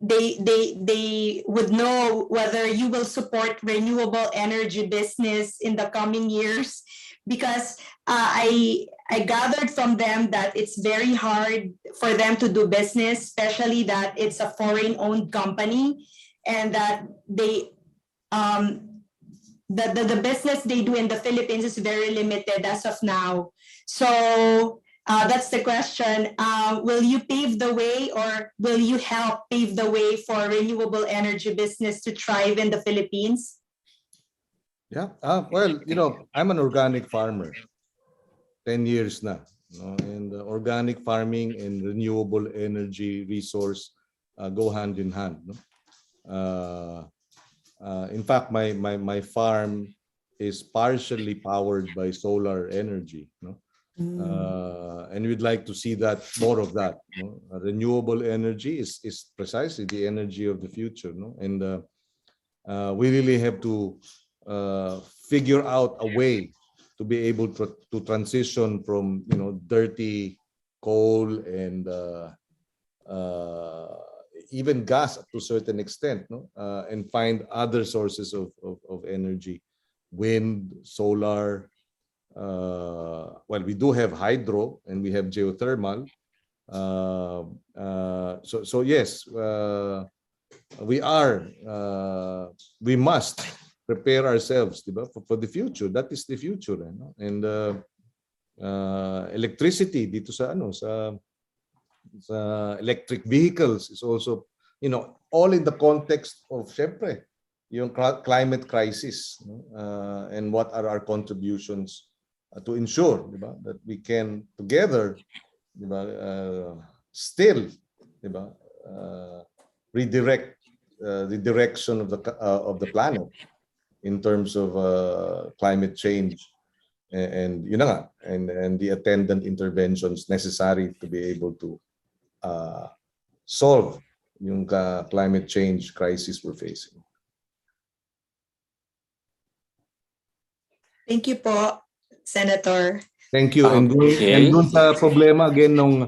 they would know whether you will support renewable energy business in the coming years, because I gathered from them that it's very hard for them to do business, especially that it's a foreign-owned company, and that the business they do in the Philippines is very limited as of now. So that's the question. Will you pave the way, or will you help pave the way for renewable energy business to thrive in the Philippines? Yeah. Well, I'm an organic farmer. 10 years na. And organic farming and renewable energy resource go hand in hand. In fact, my farm is partially powered by solar energy, and we'd like to see that more of that. Renewable energy is precisely the energy of the future, and we really have to figure out a way to be able to transition from dirty coal and even gas to a certain extent, and find other sources of energy, wind, solar. Well, we do have hydro and we have geothermal. So yes, we must prepare ourselves, for the future. That is the future, and electricity dito sa electric vehicles is also, all in the context of, syempre, yung climate crisis, and what are our contributions to ensure, that we can together, still, redirect the direction of the planet in terms of climate change. And yun na nga, and the attendant interventions necessary to be able to solve yung climate change crisis we're facing. Thank you po, Senator. Thank you. And dun sa problema again nung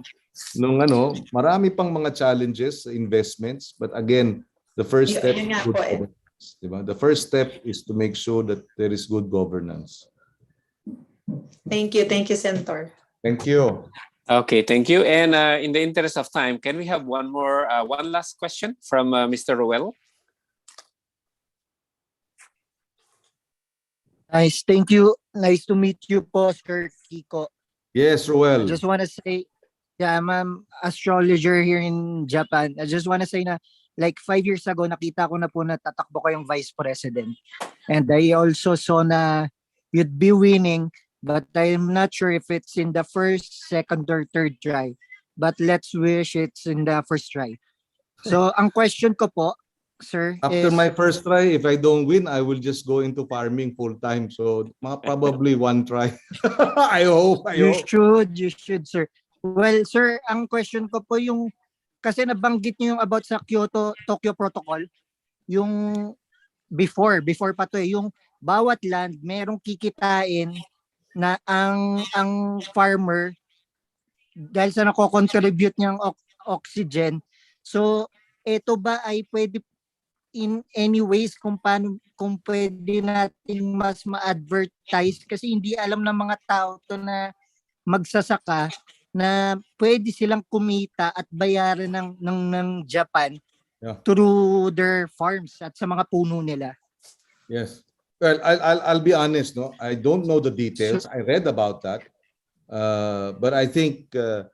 marami pang mga challenges, investments, but again, the first step is good governance, the first step is to make sure that there is good governance. Thank you, Senator. Thank you. Okay, thank you. And in the interest of time, can we have one last question from Mr. Roel? Nice, thank you. Nice to meet you po, Sir Kiko. Yes, Roel. I just want to say, I'm an astrologer here in Japan. I just want to say na like 5 years ago, nakita ko na po na tatakbo kayong vice president. And I also saw na you'd be winning, but I'm not sure if it's in the first, second, or third try. But let's wish it's in the first try. So, ang question ko po, sir, after my first try, if I don't win, I will just go into farming full time. So, probably one try. I hope. You should, sir. Well, sir, ang question ko po yung, kasi nabanggit niyo yung about sa Tokyo Protocol, yung before pa to yung bawat land merong kikitain na ang farmer dahil sa nako-contribute niyang oxygen. So, ito ba ay pwede in any ways kung pwede nating mas ma-advertise, kasi hindi alam ng mga tao to na magsasaka na pwede silang kumita at bayaran ng Japan through their farms at sa mga puno nila. Yes. Well, I'll be honest, I don't know the details. I read about that. But I think that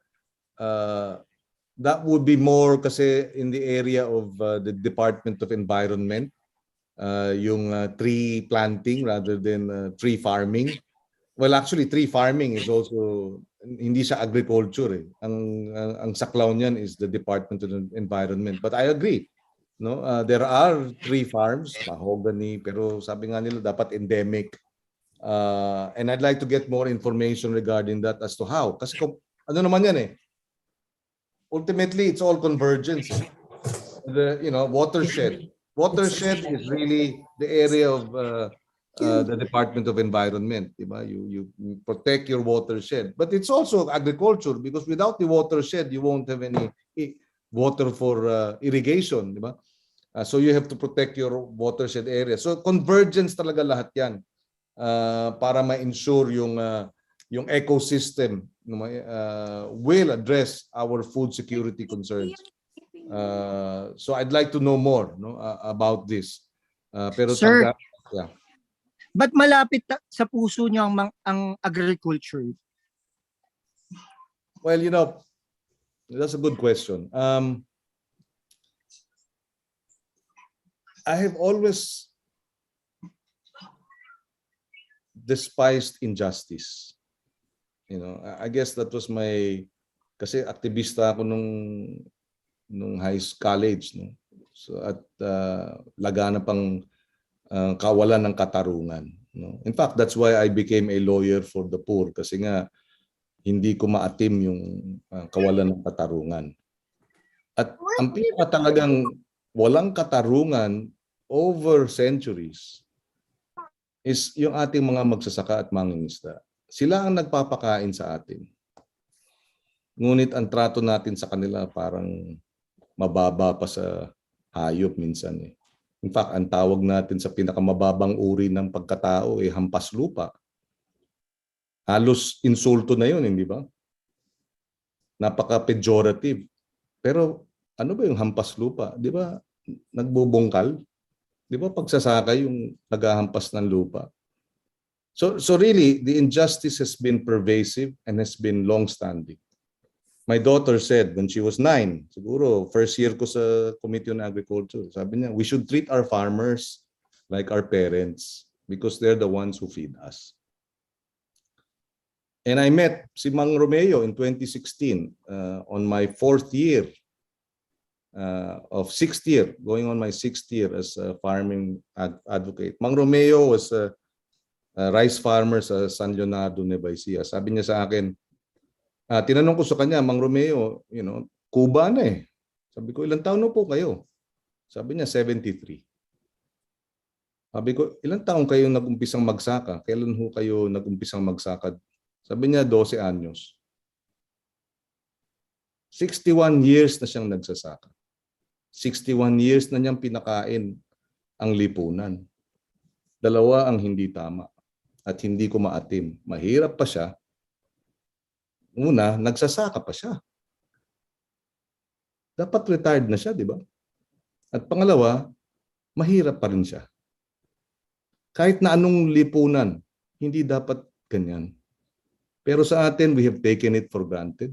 would be more kasi in the area of the Department of Environment. yung tree planting rather than tree farming. Well, actually, tree farming is also, hindi siya agriculture. Ang saklaw niyan is the Department of the Environment. But I agree. No, there are tree farms, mahogany, pero sabi nga nila dapat endemic. And I'd like to get more information regarding that as to how. Kasi kung, ano naman yan eh. Ultimately, it's all convergence. The watershed. Watershed is really the area of the Department of Environment. Diba? You protect your watershed. But it's also agriculture because without the watershed, you won't have any water for irrigation. Diba? So you have to protect your watershed area. So convergence talaga lahat yan para ma-ensure yung ecosystem will address our food security concerns. So I'd like to know more about this. Pero Sir, yeah. Ba't malapit sa puso niyo ang agriculture? Well, that's a good question. I have always despised injustice. I guess that was kasi aktivista ako nung college, no? So at lagana pang kawalan ng katarungan, no? In fact, that's why I became a lawyer for the poor kasi nga hindi ko maatim yung kawalan ng katarungan. At ang talagang walang katarungan over centuries is yung ating mga magsasaka at mangingisda. Sila ang nagpapakain sa atin. Ngunit ang trato natin sa kanila parang mababa pa sa hayop minsan eh. In fact, ang tawag natin sa pinakamababang uri ng pagkatao ay hampas lupa. Halos insulto na yun, hindi ba? Napaka-pejorative. Pero ano ba yung hampas lupa? Di ba? Nagbubungkal. Di ba pagsasaka yung naghahampas ng lupa? So really, the injustice has been pervasive and has been long-standing. My daughter said when she was 9, siguro first year ko sa Committee on Agriculture, sabi niya, we should treat our farmers like our parents because they're the ones who feed us. And I met si Mang Romeo in 2016 on my 4th year of 6th year, going on my 6th year as a farming advocate. Mang Romeo was a rice farmer sa San Leonardo, Nueva Ecija. Sabi niya sa akin, tinanong ko sa kanya, Mang Romeo, Cuba na eh. Sabi ko, ilang taon na po kayo? Sabi niya, 73. Sabi ko, ilang taon kayo nag-umpisang magsaka? Kailan ho kayo nag-umpisang magsaka? Sabi niya, 12 anyos. 61 years na siyang nagsasaka. 61 years na niyang pinakain ang lipunan. Dalawa ang hindi tama at hindi ko maatim. Mahirap pa siya. Una, nagsasaka pa siya. Dapat retired na siya, di ba? At pangalawa, mahirap pa rin siya. Kahit na anong lipunan, hindi dapat ganyan. Pero sa atin, we have taken it for granted.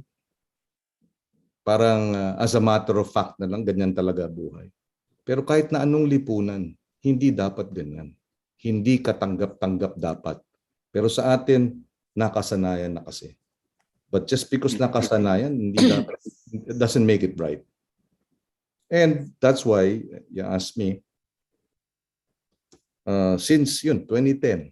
Parang as a matter of fact na lang, ganyan talaga buhay. Pero kahit na anong lipunan, hindi dapat ganyan. Hindi katanggap-tanggap dapat. Pero sa atin, nakasanayan na kasi. But just because nakasanayan, hindi dapat, it doesn't make it right. And that's why you asked me, since 2010,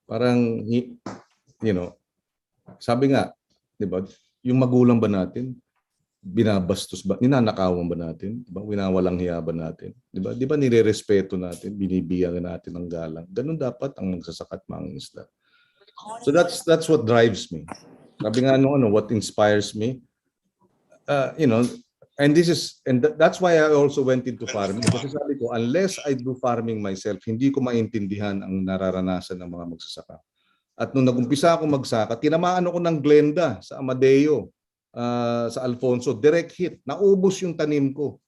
parang, sabi nga, di ba, yung magulang ba natin, binabastos ba, ninanakawan ba natin, di ba, winawalang hiya ba natin, di ba nirerespeto natin, binibigyan natin ng galang. Ganun dapat ang magsasakat mangingisda. So that's what drives me. Sabi nga what inspires me, and that's why I also went into farming. Kasi sabi ko, unless I do farming myself, hindi ko maintindihan ang nararanasan ng mga magsasaka. At nung nag-umpisa ako magsaka, tinamaan ako ng Glenda sa Amadeo, sa Alfonso, direct hit. Naubos yung tanim ko.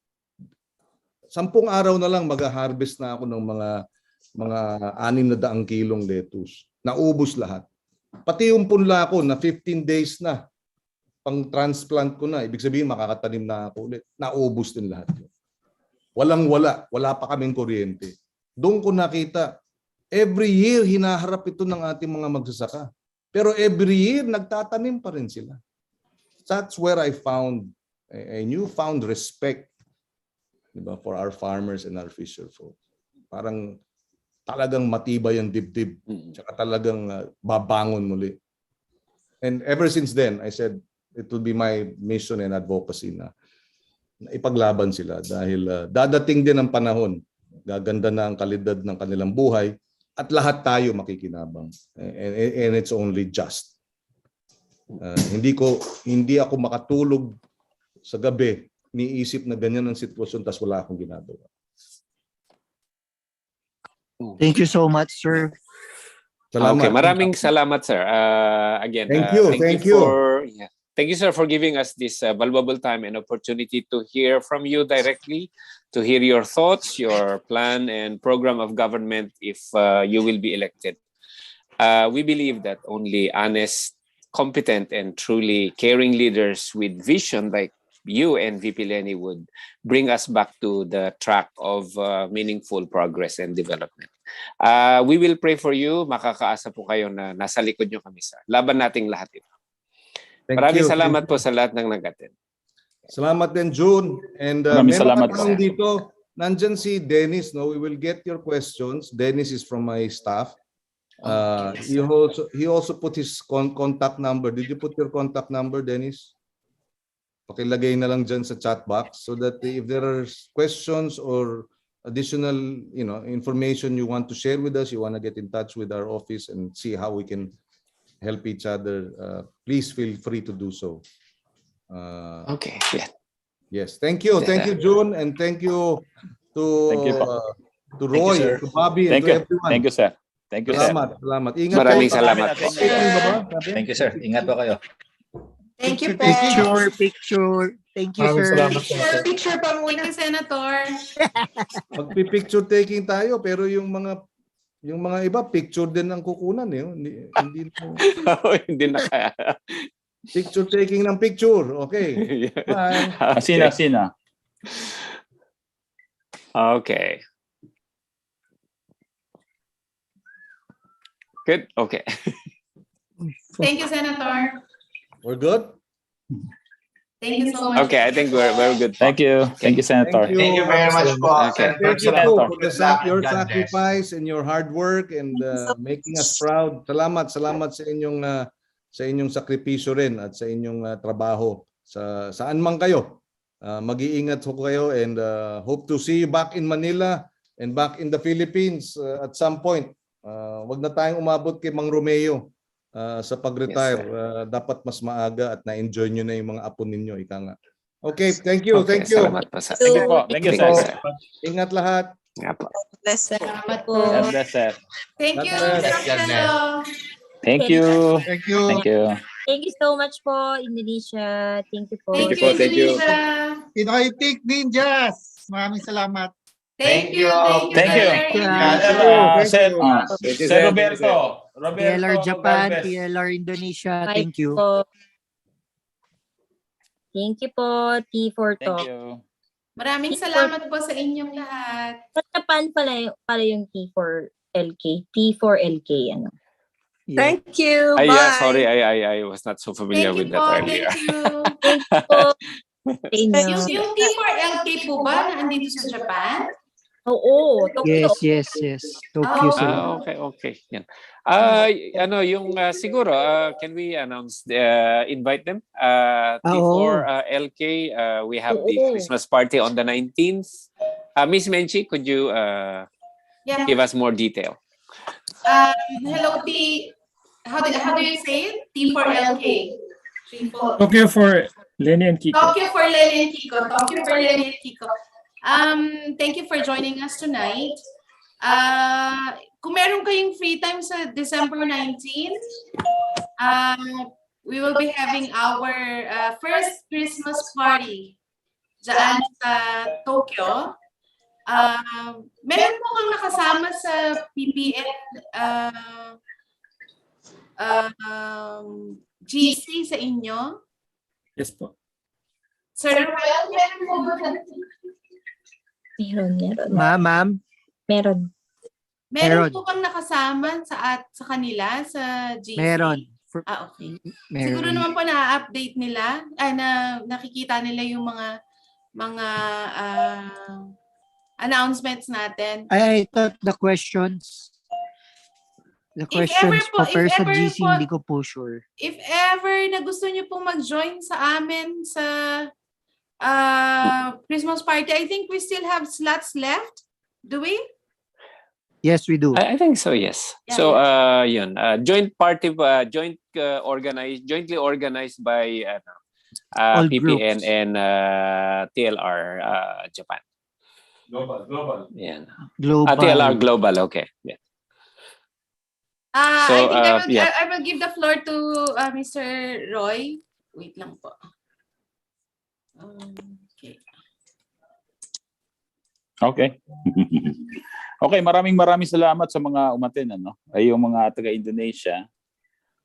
10 araw na lang mag-harvest na ako ng mga 600 kilong lettuce. Naubos lahat. Pati yung punla ko na 15 days na. pang-transplant ko na, ibig sabihin makakatanim na ako ulit. Naubos din lahat yun. Walang-wala. Wala pa kaming kuryente. Doon ko nakita, every year hinaharap ito ng ating mga magsasaka. Pero every year nagtatanim pa rin sila. That's where I found a newfound respect, diba, for our farmers and our fisher folk. Parang talagang matibay ang dibdib. Tsaka talagang babangon muli. And ever since then, I said, it will be my mission and advocacy na ipaglaban sila dahil dadating din ang panahon, gaganda na ang kalidad ng kanilang buhay at lahat tayo makikinabang. And it's only just. Hindi ako makatulog sa gabi, niisip na ganyan ang sitwasyon tas wala akong ginagawa. Thank you so much, sir. Salamat. Okay, maraming salamat, sir. Again, thank you. Thank you, sir, for giving us this valuable time and opportunity to hear from you directly, to hear your thoughts, your plan and program of government if you will be elected. We believe that only honest, competent, and truly caring leaders with vision like you and VP Leni would bring us back to the track of meaningful progress and development. We will pray for you. Makakaasa po kayo na nasa likod nyo kami sa laban nating lahat ito. Maraming salamat po sa lahat ng nag-attend. Salamat din, June. And meron ka tanong dito. Nandyan si Dennis. No? We will get your questions. Dennis is from my staff. He also put his contact number. Did you put your contact number, Dennis? Pakilagay na lang dyan sa chat box so that if there are questions or additional information you want to share with us, you want to get in touch with our office and see how we can help each other, please feel free to do so. Okay. Yeah. Yes. Thank you. Thank you, June. And thank you to Roy, to Bobby, and to everyone. Thank you, sir. Thank you, salamat, sir. Salamat. Ingat Maraming po. salamat. Thank you, sir. Ingat po kayo. Thank you po. Picture. Thank you, sir. Picture pa muna. Thank you, Senator. Magpi-picture taking tayo pero yung mga iba picture din ang kukunan hindi na kaya. Picture taking ng picture. Okay. Bye. Sina. Okay. Good. Okay. Thank you, Senator. We're good? Thank you so much. Okay, I think we're good. Thank you. Thank you, Senator. Thank you very much po. Okay. Thank you Senator. for your sacrifice and your hard work and making us proud. Salamat sa inyong sakripisyo rin at sa inyong trabaho saan man kayo. Mag-iingat ho kayo and hope to see you back in Manila and back in the Philippines at some point. Wag na tayong umabot kay Mang Romeo sa pag-retire. Yes, dapat mas maaga at na-enjoy nyo na yung mga apo ninyo. Ika nga. Okay, thank you. Okay, thank you. salamat po, sir. Thank you po. Thank you, sir. Ingat lahat. Nga po. Salamat po. God bless, sir. Thank you, God bless. Senator. Thank you. Thank you. Thank you. Thank you so much po, Indonesia. Thank you po. Thank you, Thank you. Indonesia. Pinoy Pink Ninjas. Maraming salamat. Thank you. Thank you. Sir Roberto. PLR Japan, Galvez. PLR Indonesia. Bye Thank you. po. Thank you po, T4 Thank Talk. you. Maraming salamat po sa inyong lahat. Sa Japan pala yung T4LK. T4LK, ano. Yeah. Thank you. Yeah, Bye. sorry, I was not so familiar Thank you with po. that earlier. Thank you. Thank you po. Thank you. Yung T4LK po ba na andito sa Japan? Oo. Tokyo. Yes. Tokyo sila. Okay. Yan. Siguro, can we announce, invite them? T4LK, we have the Christmas party on the 19th. Miss Menchi, could you give us more detail? Hello, how do you say it? T4LK. Tokyo for Leni and Kiko. Tokyo for Leni and Kiko. Tokyo for Leni and Kiko. Thank you for joining us tonight. Kung meron kayong free time sa December 19, we will be having our first Christmas party dyan sa Tokyo. Meron po kang nakasama sa PPN GC sa inyo? Yes po. Sir Ruel, meron po ba? Meron. Ma'am? Meron. Meron po bang nakasama sa kanila sa GC? Meron. Okay. Meron. Siguro naman po na-update nila, na nakikita nila yung mga announcements natin. I thought the questions. The questions po, pero sa GC hindi ko po sure. If ever na gusto niyo pong mag-join sa amin sa Christmas party, I think we still have slots left. Do we? Yes, we do. I think so, yes. Yeah, So, yun. Jointly organized by All PPN groups. and TLR Japan. Global. Yan. Global. TLR Global, okay. Yeah. So, I think yeah. I will give the floor to Mr. Roy. Wait lang po. Okay. Okay. Okay, maraming salamat sa mga umaten, ano? Ay yung mga taga-Indonesia,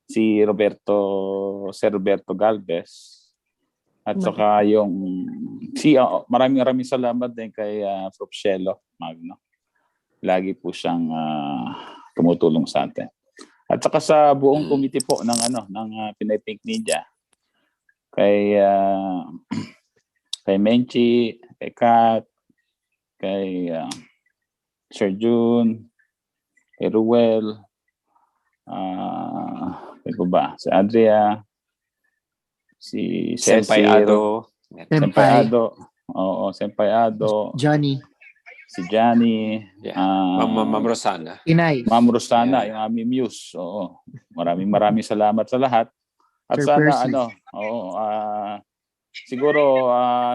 si Sir Roberto Galvez, at saka yung maraming salamat din kay Prof. Shelo Magno. Lagi po siyang tumutulong sa atin. At saka sa buong committee po ng Pinoy Pink Ninja, kay Menchi, kay Kat, kay Sir June, kay Ruel, kay ko ba? Si Andrea, si Senpai Ado. Senpai Ado. Oo, Senpai Ado. Johnny. Si Johnny. Ma'am Rosana. Inay. Ma'am Rosana, yung aming muse. Oo. Maraming salamat sa lahat. At Sir sana Percy. siguro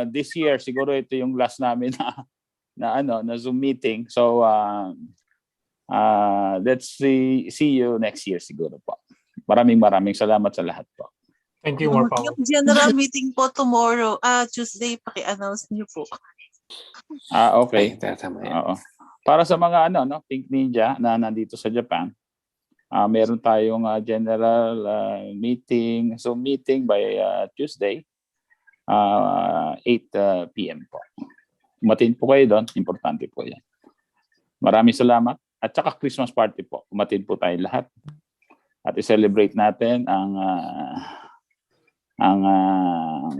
this year siguro ito yung last namin na Zoom meeting. So let's see you next year siguro po. Maraming salamat sa lahat po. Thank you, more power. Yung general meeting po tomorrow, Tuesday, paki-announce niyo po. Okay. Oo. Para sa mga Pink Ninja na nandito sa Japan, meron tayong general meeting, Zoom meeting by Tuesday, 8 p.m. po. Umatin po kayo doon, importante po yan. Maraming salamat. At saka Christmas party po. Umatin po tayo lahat. At i-celebrate natin ang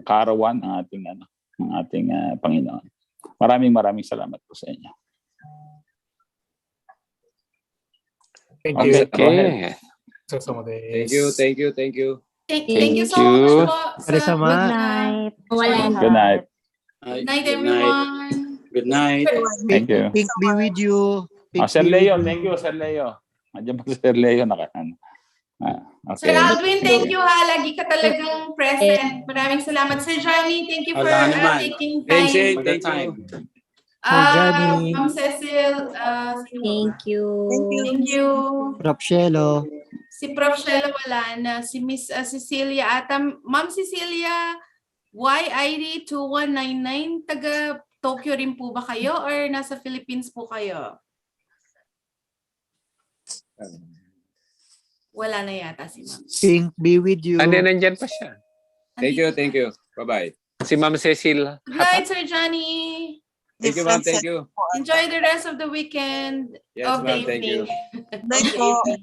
kaarawan ng ating Panginoon. Maraming salamat po sa inyo. Thank you. Okay. So some of the Thank you. Thank you so you. much po. Sama. Good night. Good night. Good night, everyone. Good night. Thank you. Pink be with you. Pink Sir be Leo, with you. thank you, Sir Leo. Andiyan po si Sir Leo okay. Sir Alvin, thank you ha. Lagi ka talagang present. Maraming salamat. Sir Johnny, thank you for taking time. Thank you. Johnny. Ma'am Cecil, Thank you. thank you. Prof. Shelo. Si Prof. Shelo wala na. Si Miss Cecilia ata. Ma'am Cecilia, YID2199, taga Tokyo rin po ba kayo or nasa Philippines po kayo? Wala na yata si Ma'am. Pink be with you. Nandyan pa siya. Thank you. Bye-bye. Si Ma'am Cecil. Good night, Sir Johnny. Thank you, ma'am. Thank you. Enjoy the rest of the weekend. Yes, of the ma'am. Thank you. evening.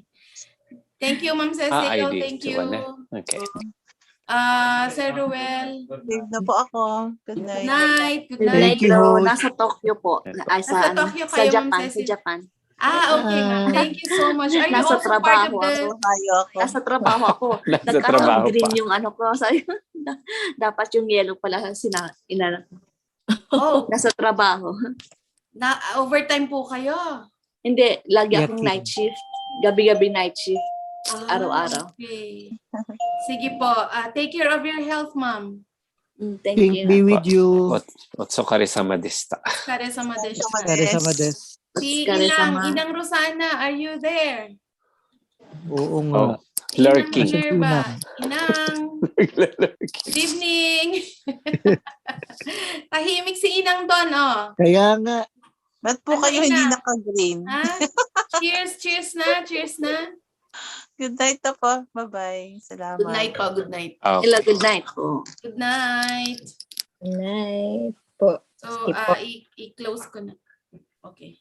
Thank you, Ma'am Cecil. ID. Thank you. Okay. Sir Ruel. Leave na po ako. Good Good night. night. Good Thank night. you, host. Nasa Tokyo po. Nasa Tokyo Sa kayo, Ma'am Japan. Sa Cecil. Japan. Okay, ma'am. Thank you so much. Are you Nasa also part trabaho of the... ako. Nasa trabaho ako. Nasa Nagkataon trabaho green pa. yung ano ko. Sabi, dapat yung yellow pala inano. Oh, Nasa trabaho. overtime po kayo. Hindi, lagi akong Yati. night shift. Gabi-gabi night shift. Araw-araw. Okay. Sige po. Take care of your health, ma'am. Thank Pink you. be with you. Otso karisama desta. Kare sa Madesh. Sama des. Si Kare sama. Inang Rosana, are you there? Oo nga. Lurking. Inang Minerva. Inang. Good evening. Tahimik si Inang Don, oh. Kaya nga. Ba't po Ano kayo na? hindi naka-green? Ha? Cheers na. Good night na po. Bye-bye. Salamat. Good night po, good night. Okay. Hello, good night po. Good night. Good night po. So, Sige po. i-close ko na. Okay.